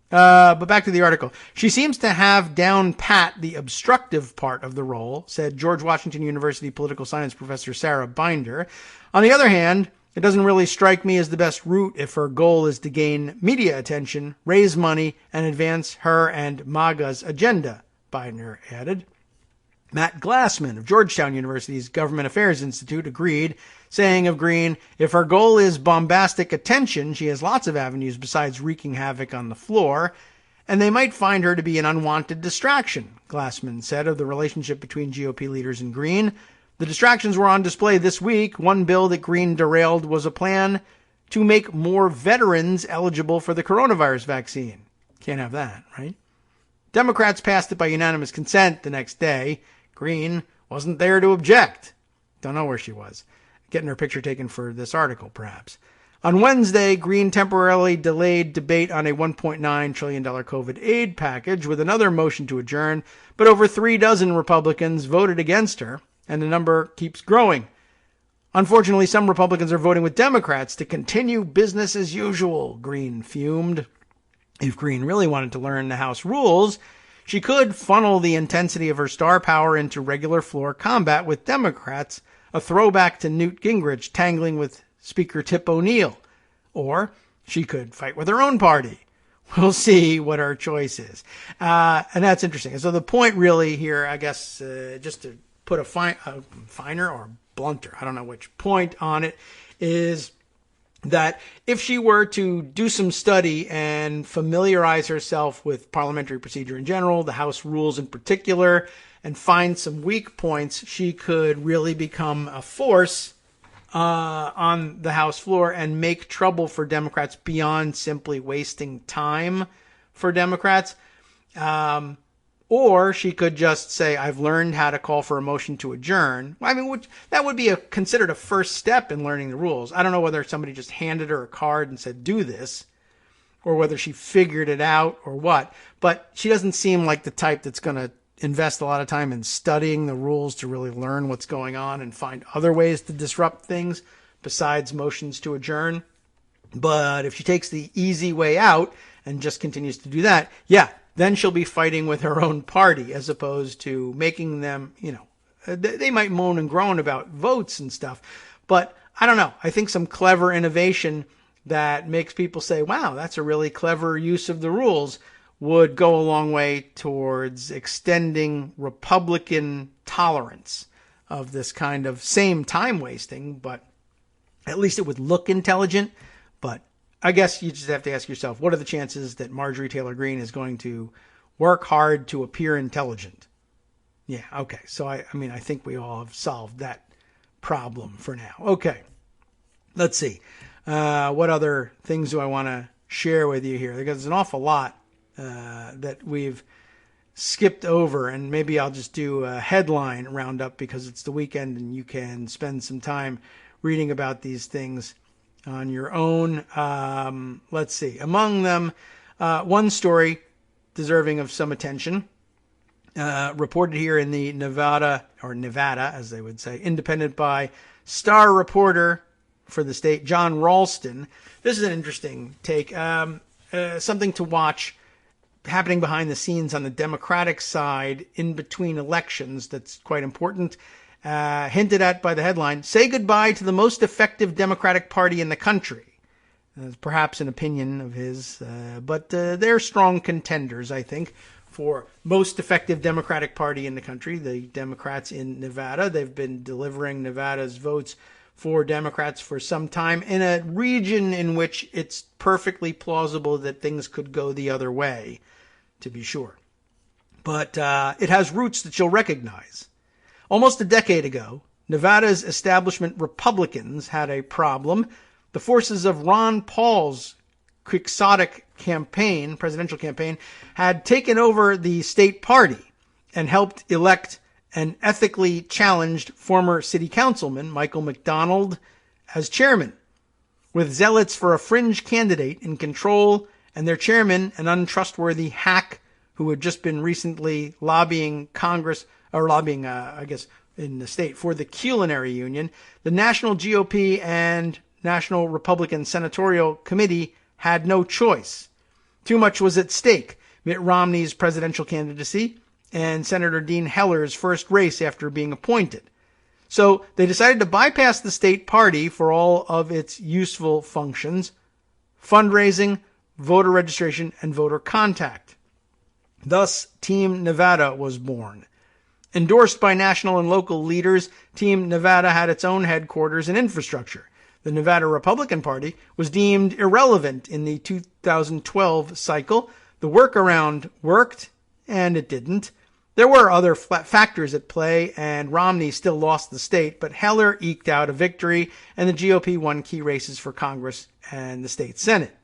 but back to the article. She seems to have down pat the obstructive part of the role, said George Washington University political science professor Sarah Binder. On the other hand, it doesn't really strike me as the best route if her goal is to gain media attention, raise money, and advance her and MAGA's agenda, Binder added. Matt Glassman of Georgetown University's Government Affairs Institute agreed, saying of Green, if her goal is bombastic attention, she has lots of avenues besides wreaking havoc on the floor, and they might find her to be an unwanted distraction, Glassman said of the relationship between GOP leaders and Green. The distractions were on display this week. One bill that Green derailed was a plan to make more veterans eligible for the coronavirus vaccine. Can't have that, right? Democrats passed it by unanimous consent the next day. Green wasn't there to object. Don't know where she was. Getting her picture taken for this article, perhaps. On Wednesday, Green temporarily delayed debate on a $1.9 trillion COVID aid package with another motion to adjourn, but over 36 Republicans voted against her, and the number keeps growing. Unfortunately, some Republicans are voting with Democrats to continue business as usual, Green fumed. If Green really wanted to learn the House rules, she could funnel the intensity of her star power into regular floor combat with Democrats, a throwback to Newt Gingrich tangling with Speaker Tip O'Neill. Or she could fight with her own party. We'll see what her choice is. And that's interesting. And so the point really here, I guess, just to put a finer or blunter, I don't know which point on it, is that if she were to do some study and familiarize herself with parliamentary procedure in general, the House rules in particular, and find some weak points, she could really become a force on the House floor and make trouble for Democrats beyond simply wasting time for Democrats. Or she could just say, I've learned how to call for a motion to adjourn. That would be considered a first step in learning the rules. I don't know whether somebody just handed her a card and said, do this, or whether she figured it out or what. But she doesn't seem like the type that's going to invest a lot of time in studying the rules to really learn what's going on and find other ways to disrupt things besides motions to adjourn. But if she takes the easy way out and just continues to do that, then she'll be fighting with her own party as opposed to making them, they might moan and groan about votes and stuff. But I don't know. I think some clever innovation that makes people say, wow, that's a really clever use of the rules would go a long way towards extending Republican tolerance of this kind of same time wasting, but at least it would look intelligent. But I guess you just have to ask yourself, what are the chances that Marjorie Taylor Greene is going to work hard to appear intelligent? Yeah, okay. So, I think we all have solved that problem for now. Okay, let's see. What other things do I want to share with you here? Because there's an awful lot that we've skipped over, and maybe I'll just do a headline roundup because it's the weekend and you can spend some time reading about these things on your own. Let's see. Among them, one story deserving of some attention, reported here in the Nevada, as they would say, Independent by star reporter for the state, John Ralston. This is an interesting take, something to watch happening behind the scenes on the Democratic side in between elections that's quite important. Hinted at by the headline, "Say goodbye to the most effective Democratic Party in the country." Perhaps an opinion of his, but they're strong contenders, I think, for most effective Democratic Party in the country. The Democrats in Nevada, they've been delivering Nevada's votes for Democrats for some time in a region in which it's perfectly plausible that things could go the other way, to be sure. But it has roots that you'll recognize. Almost a decade ago, Nevada's establishment Republicans had a problem. The forces of Ron Paul's quixotic campaign, presidential campaign, had taken over the state party and helped elect an ethically challenged former city councilman, Michael McDonald, as chairman, with zealots for a fringe candidate in control and their chairman, an untrustworthy hack who had just been recently lobbying Congress, or lobbying, in the state for the culinary union. The National GOP and National Republican Senatorial Committee had no choice. Too much was at stake. Mitt Romney's presidential candidacy and Senator Dean Heller's first race after being appointed. So they decided to bypass the state party for all of its useful functions: fundraising, voter registration, and voter contact. Thus, Team Nevada was born. Endorsed by national and local leaders, Team Nevada had its own headquarters and infrastructure. The Nevada Republican Party was deemed irrelevant in the 2012 cycle. The workaround worked, and it didn't. There were other factors at play, and Romney still lost the state, but Heller eked out a victory, and the GOP won key races for Congress and the state Senate.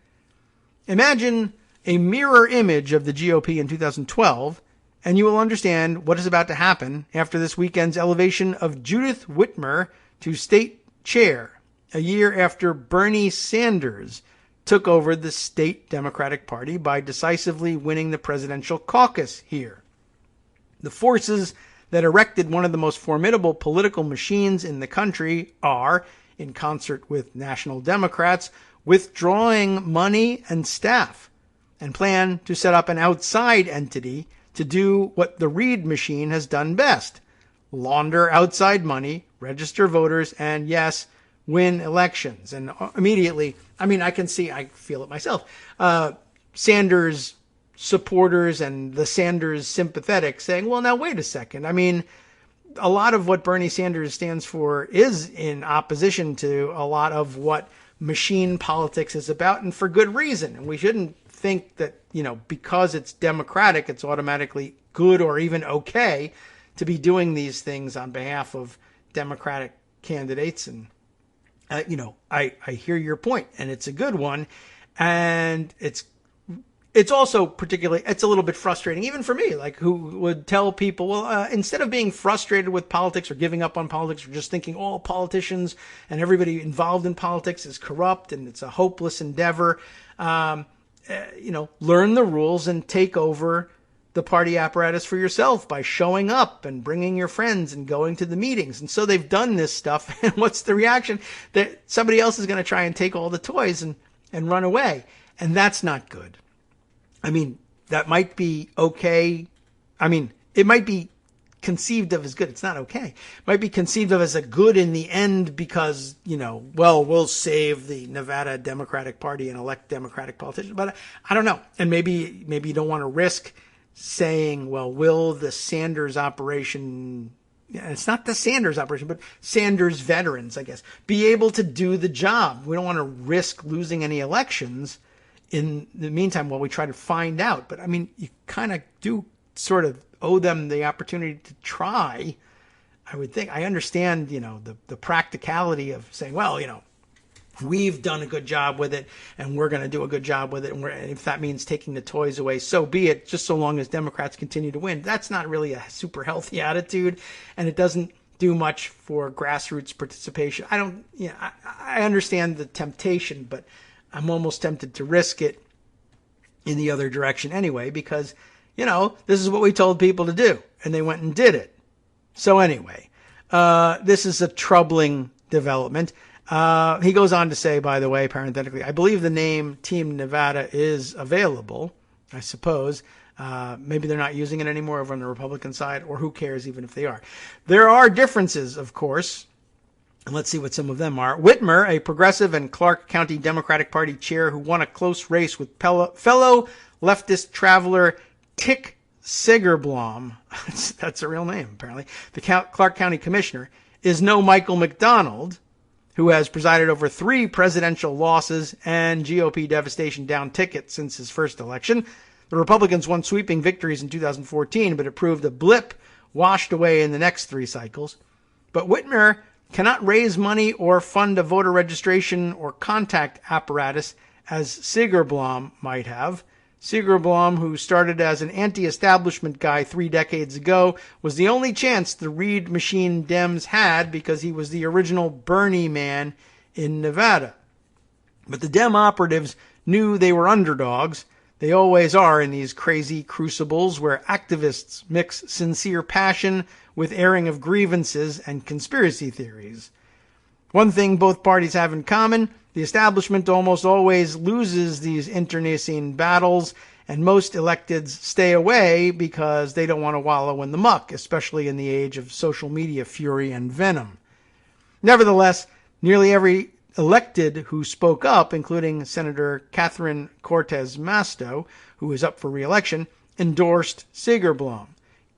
Imagine a mirror image of the GOP in 2012, and you will understand what is about to happen after this weekend's elevation of Judith Whitmer to state chair, a year after Bernie Sanders took over the state Democratic Party by decisively winning the presidential caucus here. The forces that erected one of the most formidable political machines in the country are, in concert with national Democrats, withdrawing money and staff, and plan to set up an outside entity to do what the Reid machine has done best: launder outside money, register voters, and yes, win elections. And immediately, I feel it myself. Sanders supporters and the Sanders sympathetics saying, well, now wait a second. A lot of what Bernie Sanders stands for is in opposition to a lot of what machine politics is about, and for good reason. And we shouldn't think that, because it's Democratic, it's automatically good or even okay to be doing these things on behalf of Democratic candidates. And, I hear your point, and it's a good one. And it's also particularly, it's a little bit frustrating, even for me, who would tell people, well, instead of being frustrated with politics or giving up on politics or just thinking all politicians and everybody involved in politics is corrupt and it's a hopeless endeavor, learn the rules and take over the party apparatus for yourself by showing up and bringing your friends and going to the meetings. And so they've done this stuff. And what's the reaction? That somebody else is going to try and take all the toys and run away. And that's not good. That might be okay. It might be conceived of as good. It's not okay. It might be conceived of as a good in the end because, we'll save the Nevada Democratic Party and elect Democratic politicians. But I don't know. And maybe you don't want to risk saying, well, will the Sanders operation, it's not the Sanders operation, but Sanders veterans, I guess, be able to do the job? We don't want to risk losing any elections in the meantime while we try to find out. But you kind of do sort of owe them the opportunity to try, I would think. I understand, the practicality of saying, well, we've done a good job with it and we're going to do a good job with it. And if that means taking the toys away, so be it, just so long as Democrats continue to win. That's not really a super healthy attitude, and it doesn't do much for grassroots participation. I understand the temptation, but I'm almost tempted to risk it in the other direction anyway, because, this is what we told people to do, and they went and did it. So anyway, this is a troubling development. He goes on to say, by the way, parenthetically, I believe the name Team Nevada is available, I suppose. Maybe they're not using it anymore over on the Republican side, or who cares even if they are. There are differences, of course, and let's see what some of them are. Whitmer, a progressive and Clark County Democratic Party chair who won a close race with fellow leftist traveler Tick Sigerblom, that's a real name apparently, the Clark County commissioner, is no Michael McDonald, who has presided over 3 presidential losses and GOP devastation down tickets since his first election. The Republicans won sweeping victories in 2014, but it proved a blip washed away in the next 3 cycles. But Whitmer cannot raise money or fund a voter registration or contact apparatus as Sigerblom might have. Sigerblom, who started as an anti-establishment guy 3 decades ago, was the only chance the Reed Machine Dems had because he was the original Bernie man in Nevada. But the Dem operatives knew they were underdogs. They always are in these crazy crucibles where activists mix sincere passion with airing of grievances and conspiracy theories. One thing both parties have in common, the establishment almost always loses these internecine battles, and most electeds stay away because they don't want to wallow in the muck, especially in the age of social media fury and venom. Nevertheless, nearly every elected who spoke up, including Senator Catherine Cortez Masto, who is up for re-election, endorsed Sigerblom.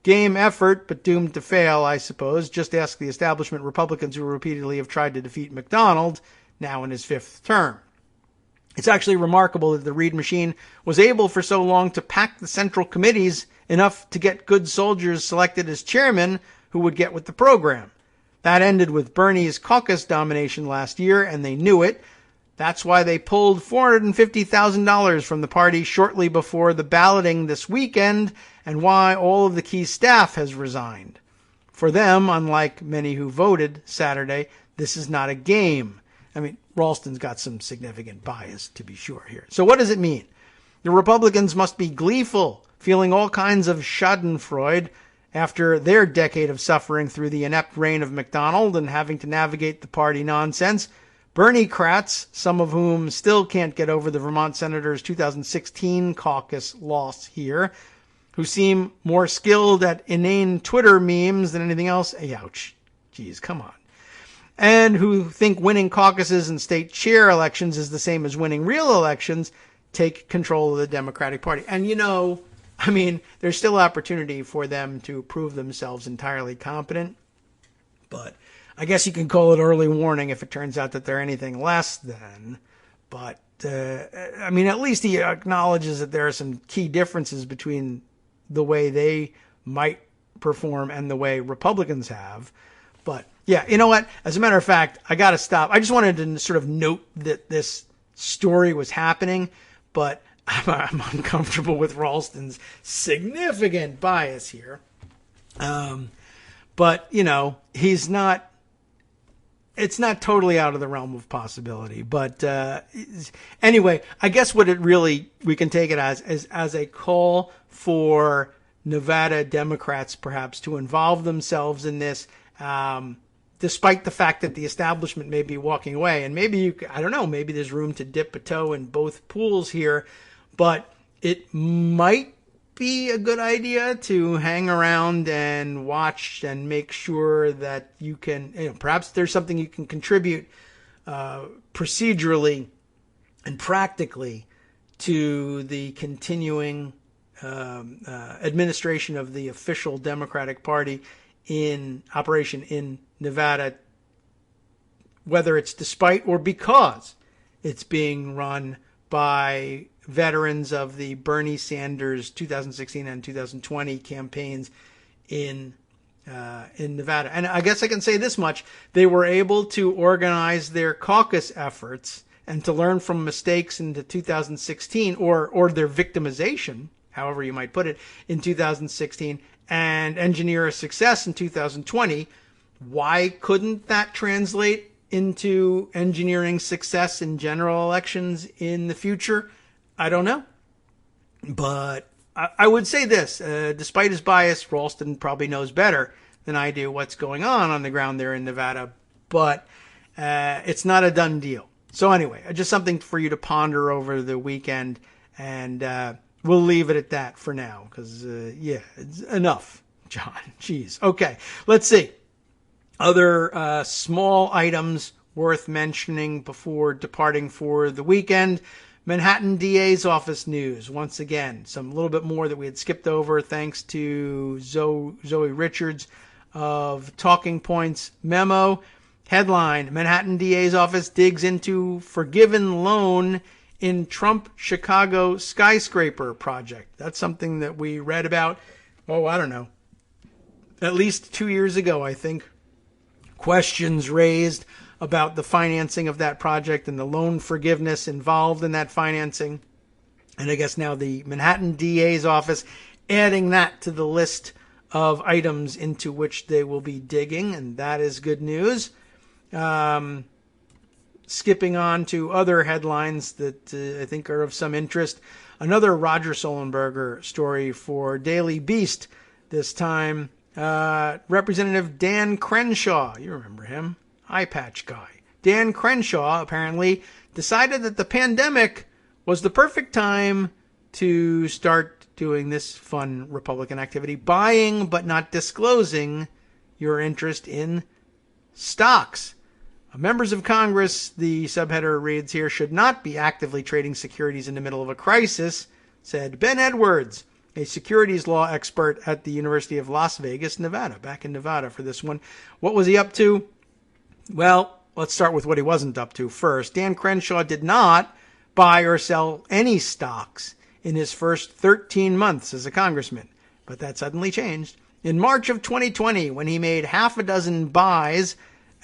Game effort, but doomed to fail, I suppose. Just ask the establishment Republicans who repeatedly have tried to defeat McDonald, now in his 5th term. It's actually remarkable that the Reed Machine was able for so long to pack the central committees enough to get good soldiers selected as chairman who would get with the program. That ended with Bernie's caucus domination last year, and they knew it. That's why they pulled $450,000 from the party shortly before the balloting this weekend, and why all of the key staff has resigned. For them, unlike many who voted Saturday, this is not a game. I mean, Ralston's got some significant bias, to be sure, here. So what does it mean? The Republicans must be gleeful, feeling all kinds of schadenfreude after their decade of suffering through the inept reign of McDonald and having to navigate the party nonsense. Bernie-crats, some of whom still can't get over the Vermont Senator's 2016 caucus loss here, who seem more skilled at inane Twitter memes than anything else. Ouch. Geez, come on. And who think winning caucuses and state chair elections is the same as winning real elections, take control of the Democratic Party. And there's still opportunity for them to prove themselves entirely competent. But I guess you can call it early warning if it turns out that they're anything less than. But, at least he acknowledges that there are some key differences between the way they might perform and the way Republicans have. But, yeah, you know what? As a matter of fact, I got to stop. I just wanted to sort of note that this story was happening, but I'm uncomfortable with Ralston's significant bias here. But, he's not, it's not totally out of the realm of possibility. But anyway, I guess what we can take it as a call for Nevada Democrats perhaps to involve themselves in this, despite the fact that the establishment may be walking away. And maybe maybe there's room to dip a toe in both pools here. But it might be a good idea to hang around and watch and make sure that you can, perhaps there's something you can contribute procedurally and practically to the continuing administration of the official Democratic Party in operation in Nevada, whether it's despite or because it's being run by veterans of the Bernie Sanders 2016 and 2020 campaigns in Nevada. And I guess I can say this much. They were able to organize their caucus efforts and to learn from mistakes in the 2016 or their victimization, however you might put it, in 2016 and engineer a success in 2020. Why couldn't that translate into engineering success in general elections in the future? I don't know. But I would say this, despite his bias, Ralston probably knows better than I do what's going on the ground there in Nevada. But it's not a done deal. So anyway, just something for you to ponder over the weekend, and we'll leave it at that for now, because, it's enough, John. Jeez. Okay, let's see. Other small items worth mentioning before departing for the weekend. Manhattan DA's office news. Once again, some little bit more that we had skipped over thanks to Zoe Richards of Talking Points memo. Headline, Manhattan DA's office digs into forgiven loan in Trump Chicago skyscraper project. That's something that we read about, I don't know, at least 2 years ago, I think. Questions raised about the financing of that project and the loan forgiveness involved in that financing. And I guess now the Manhattan DA's office adding that to the list of items into which they will be digging, and that is good news. Skipping on to other headlines that I think are of some interest. Another Roger Sollenberger story for Daily Beast. This time, Representative Dan Crenshaw, you remember him, eye patch guy. Dan Crenshaw apparently decided that the pandemic was the perfect time to start doing this fun Republican activity, buying but not disclosing your interest in stocks. Members of Congress, the subheader reads here, should not be actively trading securities in the middle of a crisis, said Ben Edwards, a securities law expert at the University of Las Vegas, Nevada, back in Nevada for this one. What was he up to? Well, let's start with what he wasn't up to first. Dan Crenshaw did not buy or sell any stocks in his first 13 months as a congressman, but that suddenly changed. In March of 2020, when he made half a dozen buys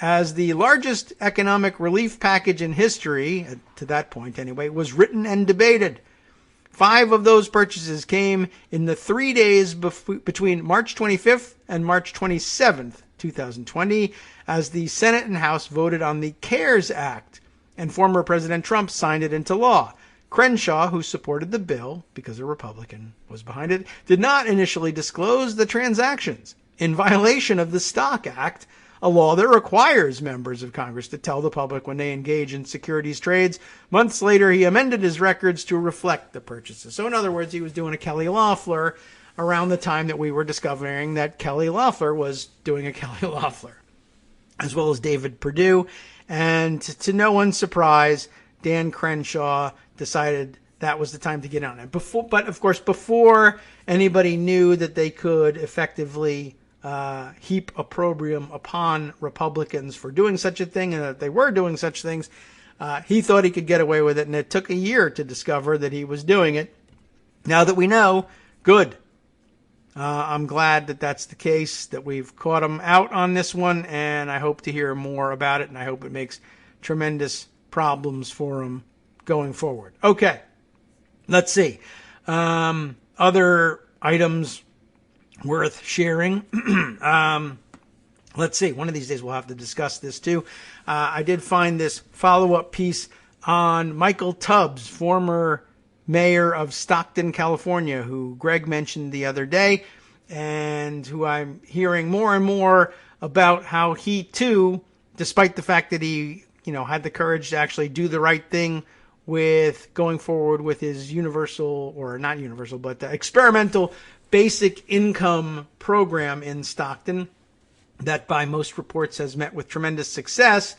as the largest economic relief package in history, to that point anyway, was written and debated. 5 of those purchases came in the 3 days between March 25th and March 27th, 2020, as the Senate and House voted on the CARES Act, and former President Trump signed it into law. Crenshaw, who supported the bill because a Republican was behind it, did not initially disclose the transactions, in violation of the Stock Act, a law that requires members of Congress to tell the public when they engage in securities trades. Months later, he amended his records to reflect the purchases. So in other words, he was doing a Kelly Loeffler around the time that we were discovering that Kelly Loeffler was doing a Kelly Loeffler, as well as David Perdue. And to no one's surprise, Dan Crenshaw decided that was the time to get on it. But of course, before anybody knew that they could effectively heap opprobrium upon Republicans for doing such a thing, and that they were doing such things, he thought he could get away with it, and it took a year to discover that he was doing it. Now that we know, good. I'm glad that that's the case, that we've caught him out on this one, and I hope to hear more about it, and I hope it makes tremendous problems for him going forward. Okay, let's see. Other items worth sharing. Let's see. One of these days we'll have to discuss this too. I did find this follow-up piece on Michael Tubbs, former mayor of Stockton, California, who Greg mentioned the other day, and who I'm hearing more and more about how he too, despite the fact that he, had the courage to actually do the right thing with going forward with his experimental basic income program in Stockton, that by most reports has met with tremendous success,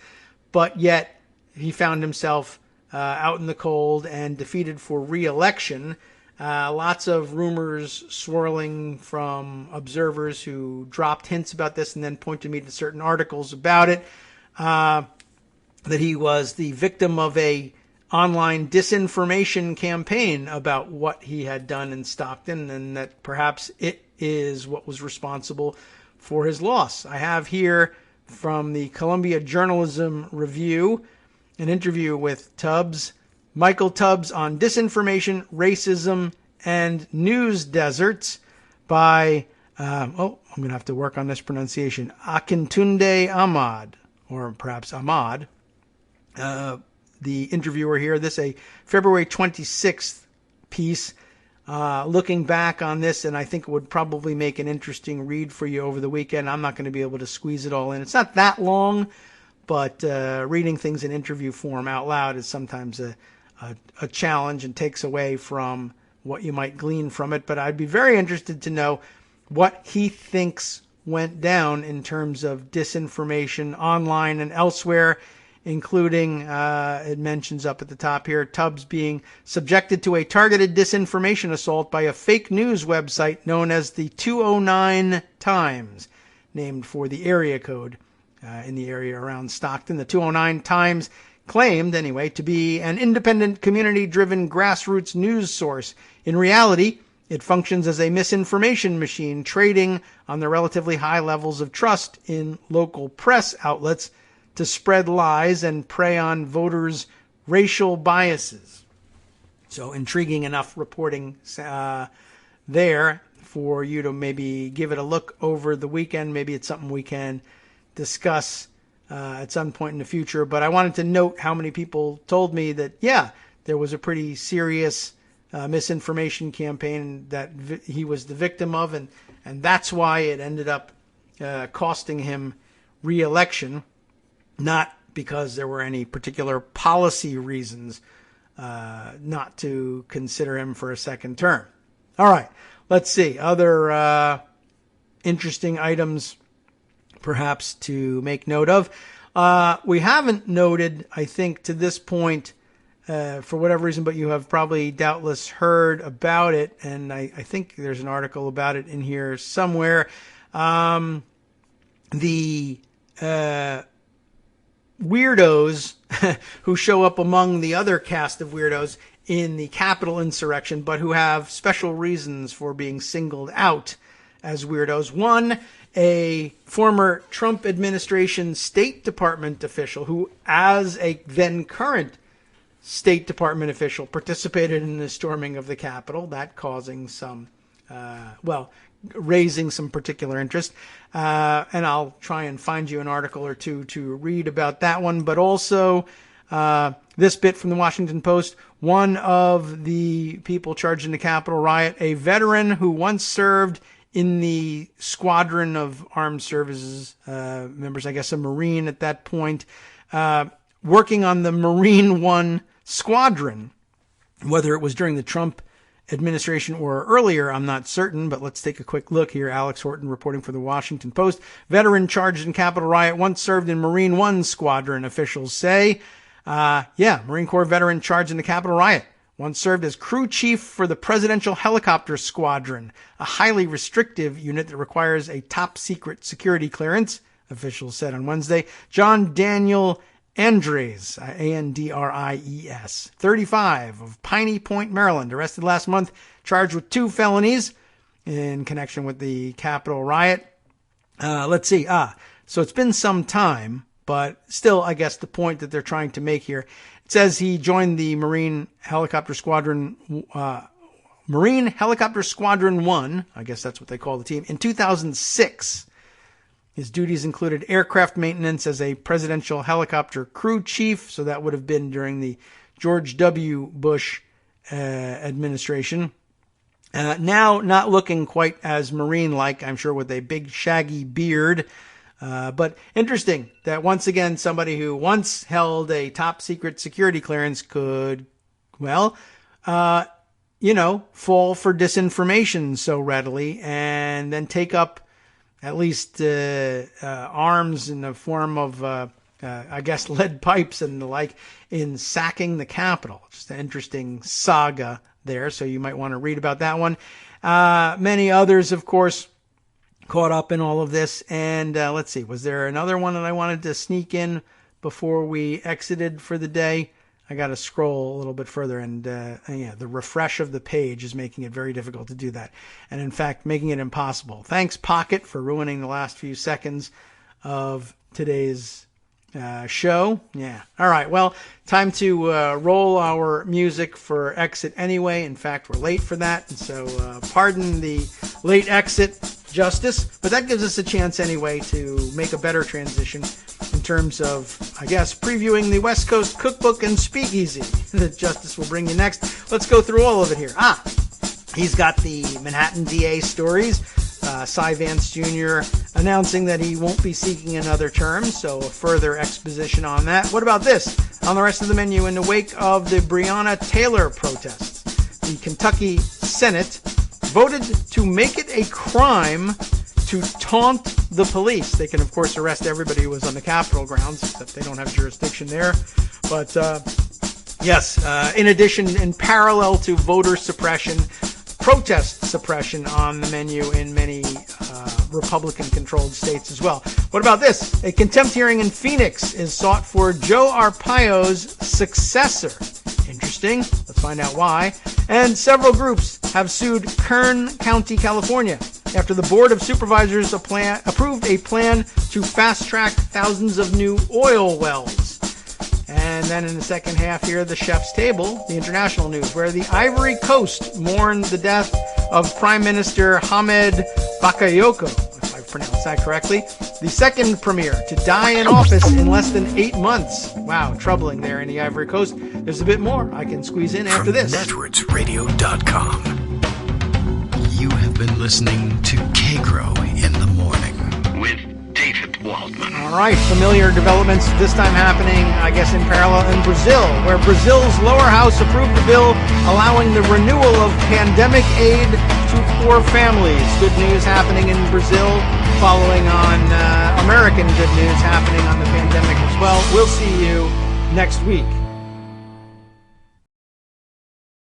but yet he found himself out in the cold and defeated for re-election. Lots of rumors swirling from observers who dropped hints about this and then pointed me to certain articles about it, that he was the victim of a online disinformation campaign about what he had done in Stockton, and that perhaps it is what was responsible for his loss. I have here from the Columbia Journalism Review an interview with Tubbs, Michael Tubbs, on disinformation, racism, and news deserts by, I'm going to have to work on this pronunciation, Akintunde Ahmad, or perhaps Ahmad. The interviewer here, this a February 26th piece, looking back on this, and I think it would probably make an interesting read for you over the weekend. I'm not going to be able to squeeze it all in. It's not that long, but reading things in interview form out loud is sometimes a challenge and takes away from what you might glean from it. But I'd be very interested to know what he thinks went down in terms of disinformation online and elsewhere, including, it mentions up at the top here, Tubbs being subjected to a targeted disinformation assault by a fake news website known as the 209 Times, named for the area code in the area around Stockton. The 209 Times claimed, anyway, to be an independent, community-driven grassroots news source. In reality, it functions as a misinformation machine, trading on the relatively high levels of trust in local press outlets to spread lies and prey on voters' racial biases. So intriguing enough reporting there for you to maybe give it a look over the weekend. Maybe it's something we can discuss at some point in the future. But I wanted to note how many people told me that, yeah, there was a pretty serious misinformation campaign that he was the victim of, and that's why it ended up costing him re-election, not because there were any particular policy reasons not to consider him for a second term. All right, let's see. Other interesting items perhaps to make note of. We haven't noted, I think, to this point, for whatever reason, but you have probably doubtless heard about it, and I think there's an article about it in here somewhere. The weirdos who show up among the other cast of weirdos in the Capitol insurrection, but who have special reasons for being singled out as weirdos. One, a former Trump administration State Department official who, as a then current State Department official, participated in the storming of the Capitol, that causing some, raising some particular interest. And I'll try and find you an article or two to read about that one. But also this bit from the Washington Post, one of the people charged in the Capitol riot, a veteran who once served in the squadron of armed services members, I guess a Marine at that point, working on the Marine One squadron, whether it was during the Trump administration or earlier, I'm not certain, but let's take a quick look here. Alex Horton reporting for the Washington Post. Veteran charged in Capitol riot once served in Marine One squadron, officials say. Marine Corps veteran charged in the Capitol riot once served as crew chief for the Presidential Helicopter Squadron, a highly restrictive unit that requires a top-secret security clearance, officials said on Wednesday. John Daniel Andres, Andries, 35, of Piney Point, Maryland, arrested last month, charged with 2 felonies in connection with the Capitol riot. Let's see. So it's been some time, but still, I guess the point that they're trying to make here, it says he joined the Marine Helicopter Squadron 1, I guess that's what they call the team, in 2006. His duties included aircraft maintenance as a presidential helicopter crew chief, so that would have been during the George W. Bush administration. Now not looking quite as Marine-like, I'm sure, with a big shaggy beard. But interesting that once again, somebody who once held a top secret security clearance could, fall for disinformation so readily and then take up at least arms in the form of, lead pipes and the like in sacking the Capitol. Just an interesting saga there, so you might want to read about that one. Many others, of course, caught up in all of this. And let's see, was there another one that I wanted to sneak in before we exited for the day? I got to scroll a little bit further, and the refresh of the page is making it very difficult to do that. And in fact, making it impossible. Thanks, Pocket, for ruining the last few seconds of today's show. Yeah. All right. Well, time to roll our music for exit anyway. In fact, we're late for that. And so pardon the late exit, Justice. But that gives us a chance anyway to make a better transition in terms of, I guess, previewing the West Coast Cookbook and Speakeasy that Justice will bring you next. Let's go through all of it here. He's got the Manhattan DA stories. Cy Vance Jr. announcing that he won't be seeking another term, so a further exposition on that. What about this? On the rest of the menu, in the wake of the Breonna Taylor protests, the Kentucky Senate voted to make it a crime to taunt the police. They can, of course, arrest everybody who was on the Capitol grounds, except they don't have jurisdiction there. But, yes, in addition, in parallel to voter suppression, protest suppression on the menu in many Republican-controlled states as well. What about this? A contempt hearing in Phoenix is sought for Joe Arpaio's successor. Interesting. Let's find out why. And several groups have sued Kern County, California, after the Board of Supervisors approved a plan to fast-track thousands of new oil wells. And then in the second half here, the chef's table, the international news, where the Ivory Coast mourned the death of Prime Minister Hamed Bakayoko, if I've pronounced that correctly, the second premier to die in office in less than 8 months. Wow, troubling there in the Ivory Coast. There's a bit more I can squeeze in after this. NetworksRadio.com. You have been listening to Kagro in the Morning with David Waldman. All right, familiar developments this time happening, I guess, in parallel in Brazil, where Brazil's lower house approved a bill allowing the renewal of pandemic aid to poor families. Good news happening in Brazil, following on American good news happening on the pandemic as well. We'll see you next week.